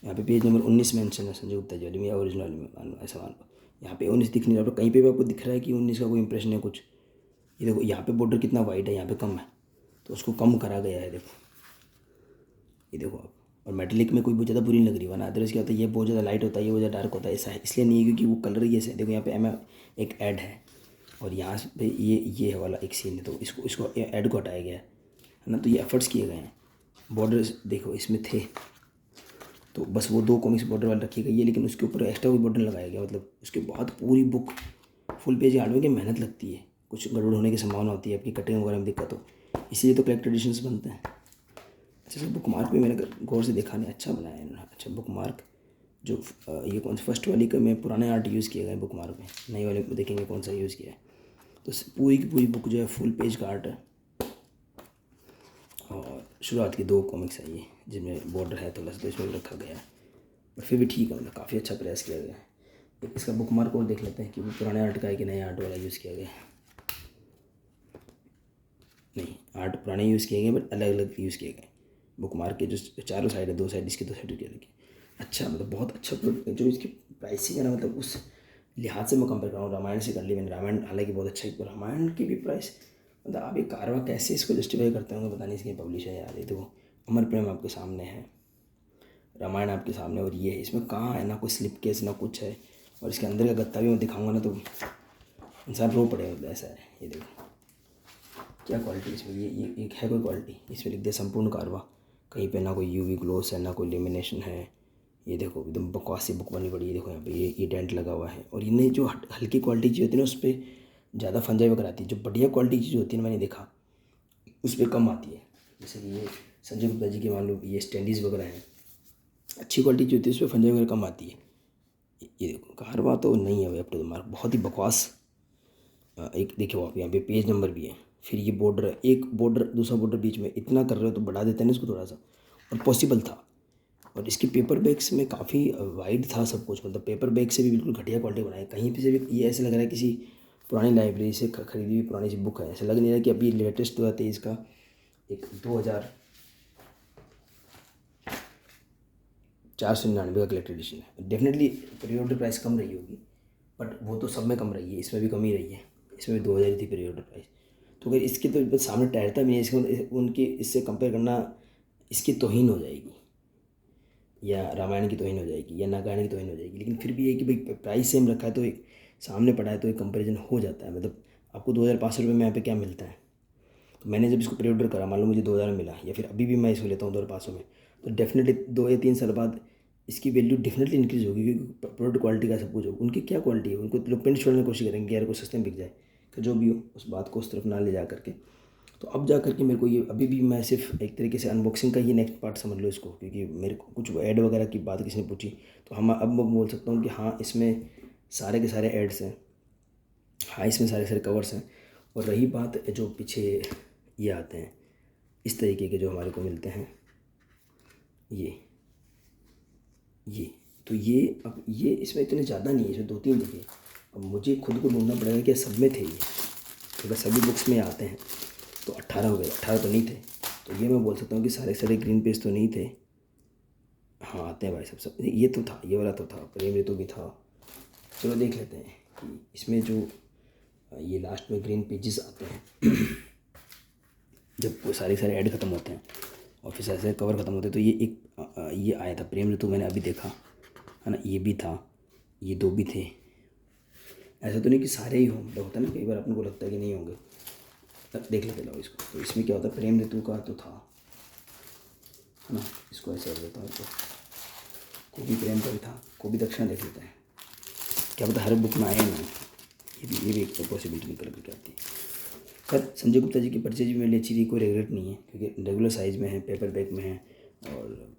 यहाँ पे पेज नंबर 19 मेंशन है संजय गुप्ता जी वाली में, या ओरिजिनल में ऐसा मान लो। यहाँ पे 19 दिख नहीं रहा, कहीं पे भी आपको दिख रहा है कि 19 का कोई इंप्रेशन है कुछ। ये देखो यहाँ पे बॉर्डर कितना वाइड है, यहाँ पे कम है, तो उसको कम करा गया है। देखो ये देखो आप, और मेटेलिक में कोई बहुत ज़्यादा बुरी नहीं लग रही, वरना अदरवाइज क्या होता है, ये बहुत ज़्यादा लाइट होता है, ये बहुत ज़्यादा डार्क होता है। ऐसा है इसलिए नहीं है क्योंकि वो कलर ही ऐसे है। देखो यहाँ पे एक ऐड है, और यहाँ पे ये वाला एक सीन है, तो इसको ऐड को हटाया गया है ना। तो ये एफर्ट्स किए गए हैं। बॉर्डर देखो इसमें थे, तो बस वो 2 कॉमिक्स बॉर्डर वाली रखी गई है, लेकिन उसके ऊपर एक्स्ट्रा कोई बॉर्डर लगाया गया। मतलब उसके बाद पूरी बुक फुल पेज हार्डवेयर की मेहनत लगती है, कुछ गड़बड़ होने की संभावना होती है, आपकी कटिंग वगैरह में दिक्कत हो, इसीलिए तो कलेक्टर एडिशंस बनते हैं। अच्छा सर, बुक मार्क भी मैंने गौर से देखा नहीं, अच्छा बनाया है इन्होंने। अच्छा बुक मार्क जो ये कौन सा फर्स्ट वाली का में पुराने आर्ट यूज़ किए गए बुक मार्क में, नई वाले में देखेंगे कौन सा यूज़ किया है। तो पूरी की पूरी बुक जो है फुल पेज का आर्ट है। और शुरुआत की 2 कॉमिक्स हैं ये, जिनमें बॉर्डर है थोड़ा सा, तो इसमें भी रखा गया है, पर फिर भी ठीक है, मतलब काफ़ी अच्छा प्रयास किया गया है। इसका बुक मार्क और देख लेते हैं कि वो पुराने आर्ट का है कि नए आर्ट वाला यूज़ किया गया है। नहीं, आर्ट पुराने यूज़ किए गए, बट अलग अलग यूज़ किए गए। बुक मार्क के जो चारों साइड है, 2 साइड, इसकी 2 साइड लगी। अच्छा, मतलब बहुत अच्छा प्रोडक्ट। जो इसकी प्राइसिंग है ना, मतलब उस लिहाज से मैं कंपेयर कर रहा हूँ, रामायण से कर ली मैंने। रामायण हालांकि बहुत अच्छा है, रामायण की भी प्राइस, मतलब आप ये कारवा कैसे इसको जस्टिफाई करते होंगे पता नहीं। इसकी पब्लिश है यार, ये देखो अमर प्रेम आपके सामने है, रामायण आपके सामने, और ये इसमें कहाँ है ना कोई स्लिप केस ना कुछ है। और इसके अंदर का गत्ता भी मैं दिखाऊंगा ना तो इंसान रो पड़ेगा, मतलब ऐसा है। ये देखो क्या क्वालिटी इसमें, ये एक है कोई क्वालिटी? इसमें लिख दिया संपूर्ण कारवा, कहीं पे ना कोई यूवी ग्लोस है ना कोई लेमिनेशन है। ये देखो एकदम बकवासी बुक बनी पड़ी है। देखो यहाँ पे ये डेंट लगा हुआ है। और इन्हें जो हल्की क्वालिटी चीज़ होती है ना, उस पर ज़्यादा फंजाई वगैरह आती है। जो बढ़िया क्वालिटी चीज़ होती है ना, मैंने देखा उस पर कम आती है। जैसे कि ये संजय गुप्ता जी के मान लो ये स्टैंडीज़ वगैरह हैं, अच्छी क्वालिटी जो होती है उस पर फंजाई वगैरह कम आती है। ये देखो कारवा तो नहीं है अप टू द मार्क, बहुत ही बकवास। एक देखो आप, यहाँ पे पेज नंबर भी है, फिर ये बॉर्डर है, एक बॉर्डर दूसरा बॉर्डर बीच में, इतना कर रहे हो तो बढ़ा देते हैं ना इसको थोड़ा सा। और पॉसिबल था, और इसके पेपर बैग्स में काफ़ी वाइड था सब कुछ, मतलब पेपर बैग से भी बिल्कुल घटिया क्वालिटी बनाई, कहीं पे से भी ये ऐसे लग रहा है किसी पुरानी लाइब्रेरी से खरीदी हुई पुरानी सी बुक है। ऐसा लग नहीं रहा कि अभी लेटेस्ट 2023 का एक 2499 का कलेक्टर एडिशन है। डेफिनेटली प्री ऑर्डर प्राइस कम रही होगी, बट वो तो सब में कम रही है, इसमें भी कम ही रही है। इसमें भी 2000 थी प्री ऑर्डर प्राइस। तो अगर इसके तो बस सामने टहलता भी नहीं, इसके मतलब उनकी इससे कंपेयर करना इसकी तौहीन हो जाएगी, या रामायण की तौहीन हो जाएगी, या नारायण की तौहीन हो जाएगी। लेकिन फिर भी ये कि भाई प्राइस सेम रखा है तो एक सामने पड़ा है तो एक कंपैरिजन हो जाता है। मतलब आपको 2500 रुपये में यहाँ पे क्या मिलता है, तो मैंने जब इसको प्री ऑर्डर करा, मान लो मुझे 2000 में मिला, या फिर अभी भी मैं इसको लेता हूँ 2500 में, तो डेफिनेटली 2 या 3 साल बाद इसकी वैल्यू डेफिनेटली इंक्रीज़ होगी, क्योंकि प्रोडक्ट क्वालिटी का सब कुछ होगा। उनकी क्या क्वालिटी है, उनको लोग पेंट छोड़ने की कोशिश करेंगे कि यार को सस्ते में बिक जाए, तो जो भी हो उस बात को उस तरफ ना ले जा करके। तो अब जा करके मेरे को ये अभी भी मैं सिर्फ एक तरीके से अनबॉक्सिंग का ही नेक्स्ट पार्ट समझ लो इसको, क्योंकि मेरे को कुछ ऐड वगैरह की बात किसी ने पूछी, तो हम अब मैं बोल सकता हूँ कि हाँ इसमें सारे के सारे एड्स हैं, हाँ इसमें सारे सारे कवर्स हैं। और रही बात जो पीछे ये आते हैं इस तरीके के जो हमारे को मिलते हैं, ये तो ये अब ये इसमें इतने ज़्यादा नहीं है, इसमें 2-3 दिखे। अब मुझे खुद को ढूंढना पड़ेगा कि सब में थे ये, अगर सभी बुक्स में आते हैं तो 18 हो गए, 18 तो नहीं थे। तो ये मैं बोल सकता हूँ कि सारे सारे ग्रीन पेज तो नहीं थे, हाँ आते हैं भाई सब ये तो था, ये वाला तो था, प्रेम ऋतु भी था। चलो देख लेते हैं कि इसमें जो ये लास्ट में ग्रीन पेजेस आते हैं जब वो सारे सारे ऐड ख़त्म होते हैं और फिर सारे सारे कवर ख़त्म होते हैं, तो ये एक ये आया था प्रेम ऋतु, मैंने अभी देखा है ना, ये भी था, ये 2 भी थे। ऐसा तो नहीं कि सारे ही हों, मतलब होता है ना कई बार अपने को लगता है कि नहीं होंगे, तब देख लेते लो इसको। तो इसमें क्या होता है, प्रेम ऋतु का तो था है ना, इसको ऐसे कर देता हूँ, तो को भी प्रेम का भी था, को भी दक्षिणा देख लेते हैं, क्या पता हर बुक में आए ना, ये भी एक पॉसिबिलिटी निकल कर आती है। खैर संजय गुप्ता जी की परचेज भी मेरे लिए अच्छी थी, कोई रिग्रेट नहीं है, क्योंकि रेगुलर साइज़ में है, पेपर बैग में है और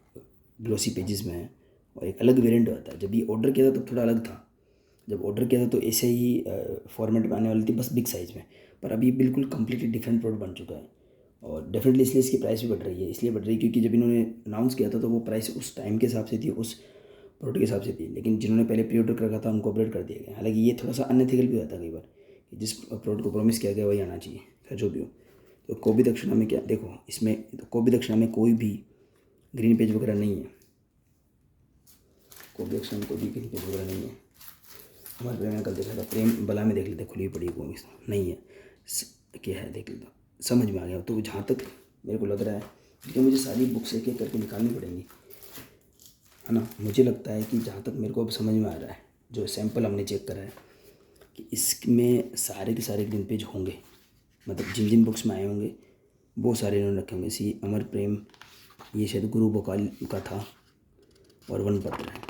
ग्लोसी पेजेस में है, और एक अलग वेरिएंट आता है। जब ये ऑर्डर किया था तो थोड़ा अलग था, जब ऑर्डर किया था तो ऐसे ही फॉर्मेट में आने वाली थी, बस बिग साइज़ में, पर अभी बिल्कुल कम्प्लीटली डिफरेंट प्रोडक्ट बन चुका है। और डेफिनेटली इसलिए इसकी प्राइस भी बढ़ रही है, इसलिए बढ़ रही है क्योंकि जब इन्होंने अनाउंस किया था तो वो प्राइस उस टाइम के हिसाब से थी, उस प्रोडक्ट के हिसाब से थी, लेकिन जिन्होंने पहले प्री ऑर्डर कर रखा था उनको अपडेट कर दिया गया। हालांकि ये थोड़ा सा अनएथिकल भी होता है कई बार, कि जिस प्रोडक्ट को प्रॉमिस किया गया वही आना चाहिए, खैर जो भी हो। तो कोबी दक्षिणा में क्या देखो, इसमें तो कोबी दक्षिणा में कोई भी ग्रीन पेज वगैरह नहीं है, कोबी दक्षिणा में कोई भी ग्रीन पेज वगैरह नहीं है। हमारे प्रेम में कल देखा था, प्रेम बला में देख लेते, खुली पड़ी कॉमिक्स नहीं है, क्या है देख लेता, समझ में आ गया। तो जहाँ तक मेरे को लग रहा है, क्योंकि मुझे सारी बुक्स एक एक करके निकालनी पड़ेंगी है ना, मुझे लगता है कि जहाँ तक मेरे को अब समझ में आ रहा है, जो सैंपल हमने चेक करा है, कि इसमें सारे के सारे ग्रीन पेज होंगे, मतलब जिन जिन बुक्स में आए होंगे वो सारे इन्होंने रखे होंगे। सी अमर प्रेम, ये शायद गुरु भोकाल का था, और वन पत्र है,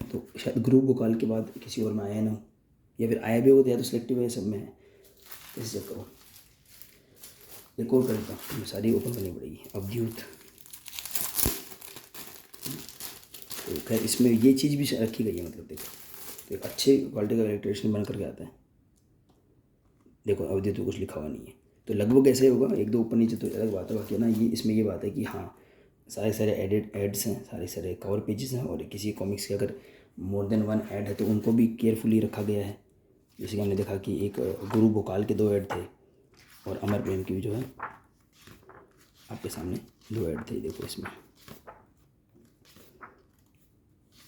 तो शायद गुरु भोकाल के बाद किसी और में आया ना हो, या फिर आया भी हो तो या तो सिलेक्टिव है, सब में है, कैसे चेक करो, एक और करता हूँ, सारी ओपन करनी पड़ेगी। अवधूत, तो खैर इसमें ये चीज़ भी रखी गई है, मतलब देखो तो एक अच्छे क्वालिटी का इलेक्ट्रिशियन बन करके आता है। देखो अवधूत तो कुछ लिखा हुआ नहीं है, तो लगभग ऐसा ही होगा, 1-2 ऊपर नीचे तो अलग बात है, बाकी ना ये इसमें ये बात है कि हाँ सारे सारे एड्स हैं, सारे सारे कवर पेजेस हैं, और किसी कॉमिक्स के अगर मोर देन 1 ऐड है तो उनको भी केयरफुली रखा गया है। जैसे कि हमने देखा कि एक गुरु भोकाल के 2 ऐड थे, और अमर प्रेम की भी जो है आपके सामने 2 ऐड थे। देखो इसमें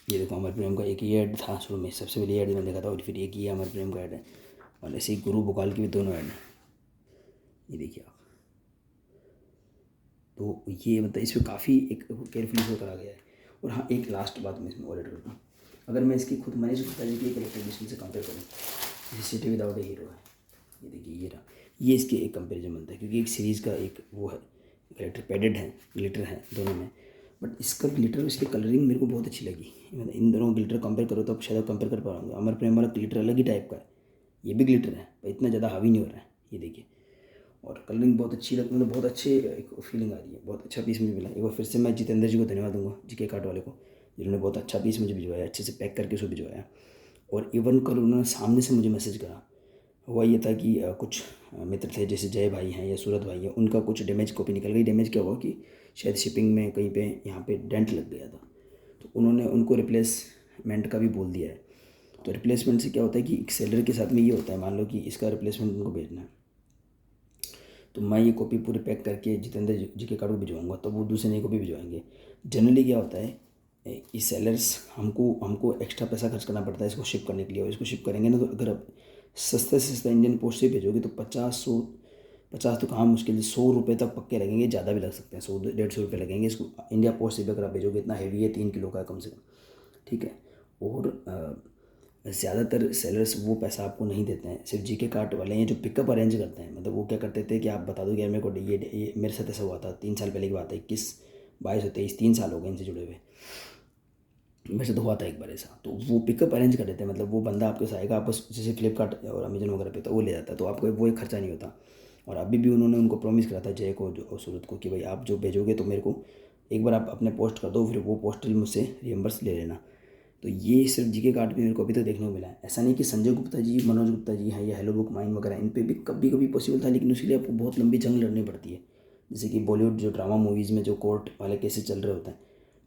ये देखो अमर प्रेम का एक ही ऐड था शुरू में, सबसे पहले ऐड मैंने देखा था, और फिर एक ही अमर प्रेम का ऐड है, और ऐसे ही गुरु भोकाल की भी 2 ऐड हैं, ये देखिए आप। तो ये मतलब इसमें काफ़ी एक केयरफुली शो करा गया है। और हाँ एक लास्ट बात मैं इसमें और ऐड करता हूँ, अगर मैं इसकी खुद मैनेज गुप्ता जी की कलेक्टर एडिशन से कंपेयर करूँ, जैसे सिटी विदाउट ए हीरो है, ये देखिए ये रहा, ये इसके एक कंपेरिजन बनता है, क्योंकि एक सीरीज़ का एक वो है, कलेक्टर पैडेड है, ग्लिटर है दोनों में, बट इसका ग्लिटर इसकी कलरिंग मेरे को बहुत अच्छी लगी। मतलब इन दोनों ग्लिटर कंपेयर करो तो अब शायद कंपेयर कर पाऊंगा। अमर प्रेम वाला ग्लिटर अलग ही टाइप का है, ये भी ग्लिटर है पर इतना ज़्यादा हावी नहीं हो रहा है, ये देखिए, और कलरिंग बहुत अच्छी लगती है, मतलब बहुत अच्छे एक फीलिंग आ रही है, बहुत अच्छा पीस मुझे मिला। एक बार फिर से मैं जितेंद्र जी को धन्यवाद दूंगा, जीके कार्ट वाले को, जिन्होंने बहुत अच्छा पीस मुझे भिजवाया, अच्छे से पैक करके उसको भिजवाया। और इवन कल उन्होंने सामने से मुझे मैसेज करा, हुआ ये था कि कुछ मित्र थे, जैसे जय भाई हैं या सूरत भाई हैं, उनका कुछ डैमेज कॉपी निकल गई। डैमेज क्या हुआ कि शायद शिपिंग में कहीं पे यहाँ पे डेंट लग गया था, तो उन्होंने उनको रिप्लेसमेंट का भी बोल दिया है। तो रिप्लेसमेंट से क्या होता है कि एक सेलर के साथ में ये होता है, मान लो कि इसका रिप्लेसमेंट उनको भेजना है, तो मैं ये कॉपी पूरी पैक करके जितेंद्र जी के कार्ड को भिजवाऊँगा, तो वो दूसरे नई कॉपी भिजवाएंगे। जनरली क्या होता है, ये सेलर्स हमको एक्स्ट्रा पैसा खर्च करना पड़ता है इसको शिप करने के लिए। और इसको शिप करेंगे ना, तो अगर आप सस्ते से सस्ता इंडियन पोस्ट से भेजोगे तो 50 तो कहाँ, मुश्किल 100 रुपये तक पक्के लगेंगे, ज़्यादा भी लग सकते हैं, 100-150 रुपये लगेंगे इसको। इंडिया पोस्ट से अगर आप भेजोगे, इतना हैवी है, 3 किलो का है कम से कम, ठीक है। और ज़्यादातर सेलर्स वो पैसा आपको नहीं देते हैं, सिर्फ जीके कार्ट वाले हैं जो पिकअप अरेंज करते हैं। मतलब वो क्या करते थे कि आप बता दो कि यार मेरे को ये मेरे साथ ऐसा हुआ था 3 साल पहले की बात है, 21, 22 और 23, 3 साल हो गए इनसे जुड़े हुए। मेरे से तो हुआ था एक बार ऐसा, तो वो पिकअप अरेंज कर देते हैं। मतलब वो बंदा आपके साथ आएगा, आप बस जैसे फ्लिपकार्ट और अमेजन वगैरह पे, तो वो ले जाता है, तो आपको वो एक खर्चा नहीं होता। और अभी भी उन्होंने उनको प्रॉमिस करा था जय को और सूरत को कि भाई आप जो भेजोगे तो मेरे को एक बार आप अपने पोस्ट कर दो, फिर वो पोस्टल मुझसे रियम्बर्स ले लेना। तो ये सिर्फ जीके कार्ड पे मेरे को अभी तक देखने को मिला है। ऐसा नहीं कि संजय गुप्ता जी, मनोज गुप्ता जी हैं या हेलो बुक माइन वगैरह, इन पे भी कभी कभी पॉसिबल था, लेकिन उसके लिए आपको बहुत लंबी जंग लड़नी पड़ती है। जैसे कि बॉलीवुड जो ड्रामा मूवीज़ में जो कोर्ट वाले केसेस चल रहे होते हैं,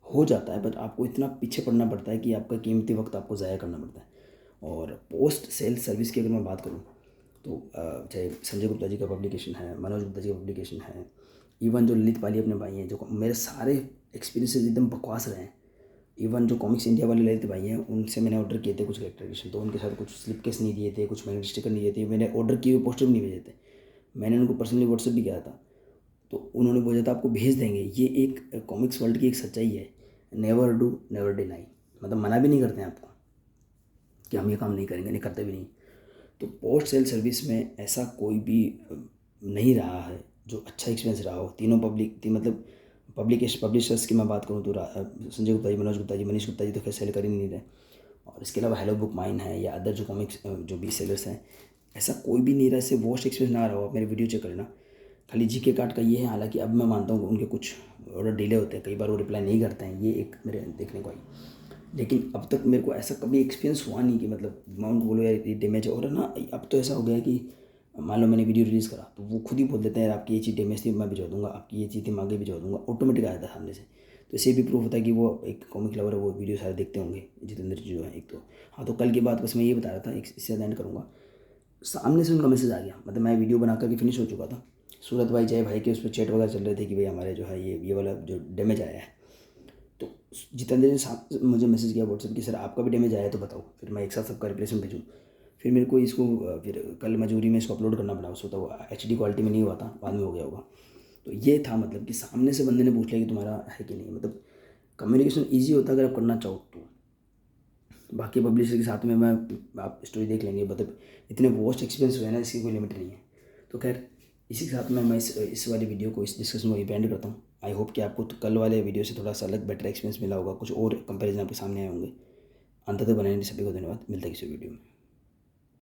हो जाता है, बट आपको इतना पीछे पड़ना पड़ता है कि आपका कीमती वक्त आपको ज़ाया करना पड़ता है। और पोस्ट सेल सर्विस की अगर मैं बात करूँ तो चाहे संजय गुप्ता जी का पब्लिकेशन है, मनोज गुप्ता जी का पब्लिकेशन है, इवन जो ललित पाली अपने भाई हैं, जो मेरे सारे एक्सपीरियंसेस एकदम बकवास रहे हैं। इवन जो कॉमिक्स इंडिया वाले ललित भाई हैं, उनसे मैंने ऑर्डर किए थे कुछ कैरेक्टराइजेशन, तो उनके साथ कुछ स्लिप केस नहीं दिए थे, कुछ मैग्नेट स्टिकर नहीं दिए थे, मैंने ऑर्डर किए हुए पोस्टर भी नहीं भेजे थे। मैंने उनको पर्सनली व्हाट्सएप भी किया था, तो उन्होंने बोला था आपको भेज देंगे। ये एक कॉमिक्स वर्ल्ड की एक सच्चाई है, नेवर डू नेवर डिनाई। मतलब मना भी नहीं करते हैं आपको कि हम ये काम नहीं करेंगे, नहीं करते भी नहीं। तो पोस्ट सेल सर्विस में ऐसा कोई भी नहीं रहा है जो अच्छा एक्सपीरियंस रहा हो। तीनों मतलब पब्लिशर्स की मैं बात करूँ तो संजय गुप्ता जी, मनोज गुप्ता जी, मनीष गुप्ता जी तो खैर सेल कर ही नहीं रहे, और इसके अलावा हेलो बुक माइन है या अदर जो कॉमिक्स जो भी सेलर्स हैं, ऐसा कोई भी नहीं रहा इससे वर्स्ट एक्सपीरियंस ना रहा हो। आप मेरे वीडियो चेक करना। खाली जीके कार्ड का ये है, हालांकि अब मैं मानता हूँ उनके कुछ ऑर्डर डिले होते हैं, कई बार वो रिप्लाई नहीं करते हैं, ये एक मेरे देखने को आई। लेकिन अब तक मेरे को ऐसा कभी एक्सपीरियंस हुआ नहीं कि मतलब मैं उनको बोलो यार ये डैमेज है। और ना अब तो ऐसा हो गया है कि मान लो मैंने वीडियो रिलीज़ करा तो वो खुद ही बोल देते हैं यार आपकी ये चीज़ डैमेज थी, मैं भिजवा दूंगा, आपकी ये चीज़ थी मैं आगे भिजवा दूंगा, ऑटोमेटिक आया था सामने से। तो इससे भी प्रूफ होता है कि वो एक कॉमिक लवर है, वो वीडियो सारे देखते होंगे जितेंद्र जी जो है एक तो। हाँ, तो कल की बात बस मैं ये बता रहा था, इससे एंड करूँगा। सामने से उनका मैसेज आ गया, मतलब मैं वीडियो बना करके फिनिश हो चुका था, सूरत भाई जय भाई के उस पर चैट वगैरह चल रहे थे कि भाई हमारे जो है ये वाला जो डैमेज आया है। तो जितेंद्र ने मुझे मैसेज किया व्हाट्सएप कि सर आपका भी डैमेज आया है तो बताओ, फिर मैं एक साथ सबका रिप्लेसमेंट भेजूँ। फिर मेरे को इसको फिर कल मजबूरी में इसको अपलोड करना पड़ा। उसको तो HD क्वालिटी में नहीं हुआ था, बाद में हो गया होगा। तो ये था मतलब कि सामने से बंदे ने पूछ लिया कि तुम्हारा है कि नहीं। मतलब कम्युनिकेशन ईजी होता है अगर आप करना चाहो तो। बाकी पब्लिशर के साथ में मैं आप स्टोरी देख लेंगे, मतलब इतने वर्स्ट एक्सपीरियंस हुए ना, इसकी कोई लिमिट नहीं है। तो खैर इसी के साथ में मैं इस वाली वीडियो को, इस डिस्कशन को एंड करता हूँ। आई होप कि आपको तो कल वाले वीडियो से थोड़ा सा अलग बेटर एक्सपीरियंस मिला होगा, कुछ और कंपैरिजन आपके सामने आए होंगे। अंत तक बनाने के लिए सभी को धन्यवाद। मिलता है किसी वीडियो में।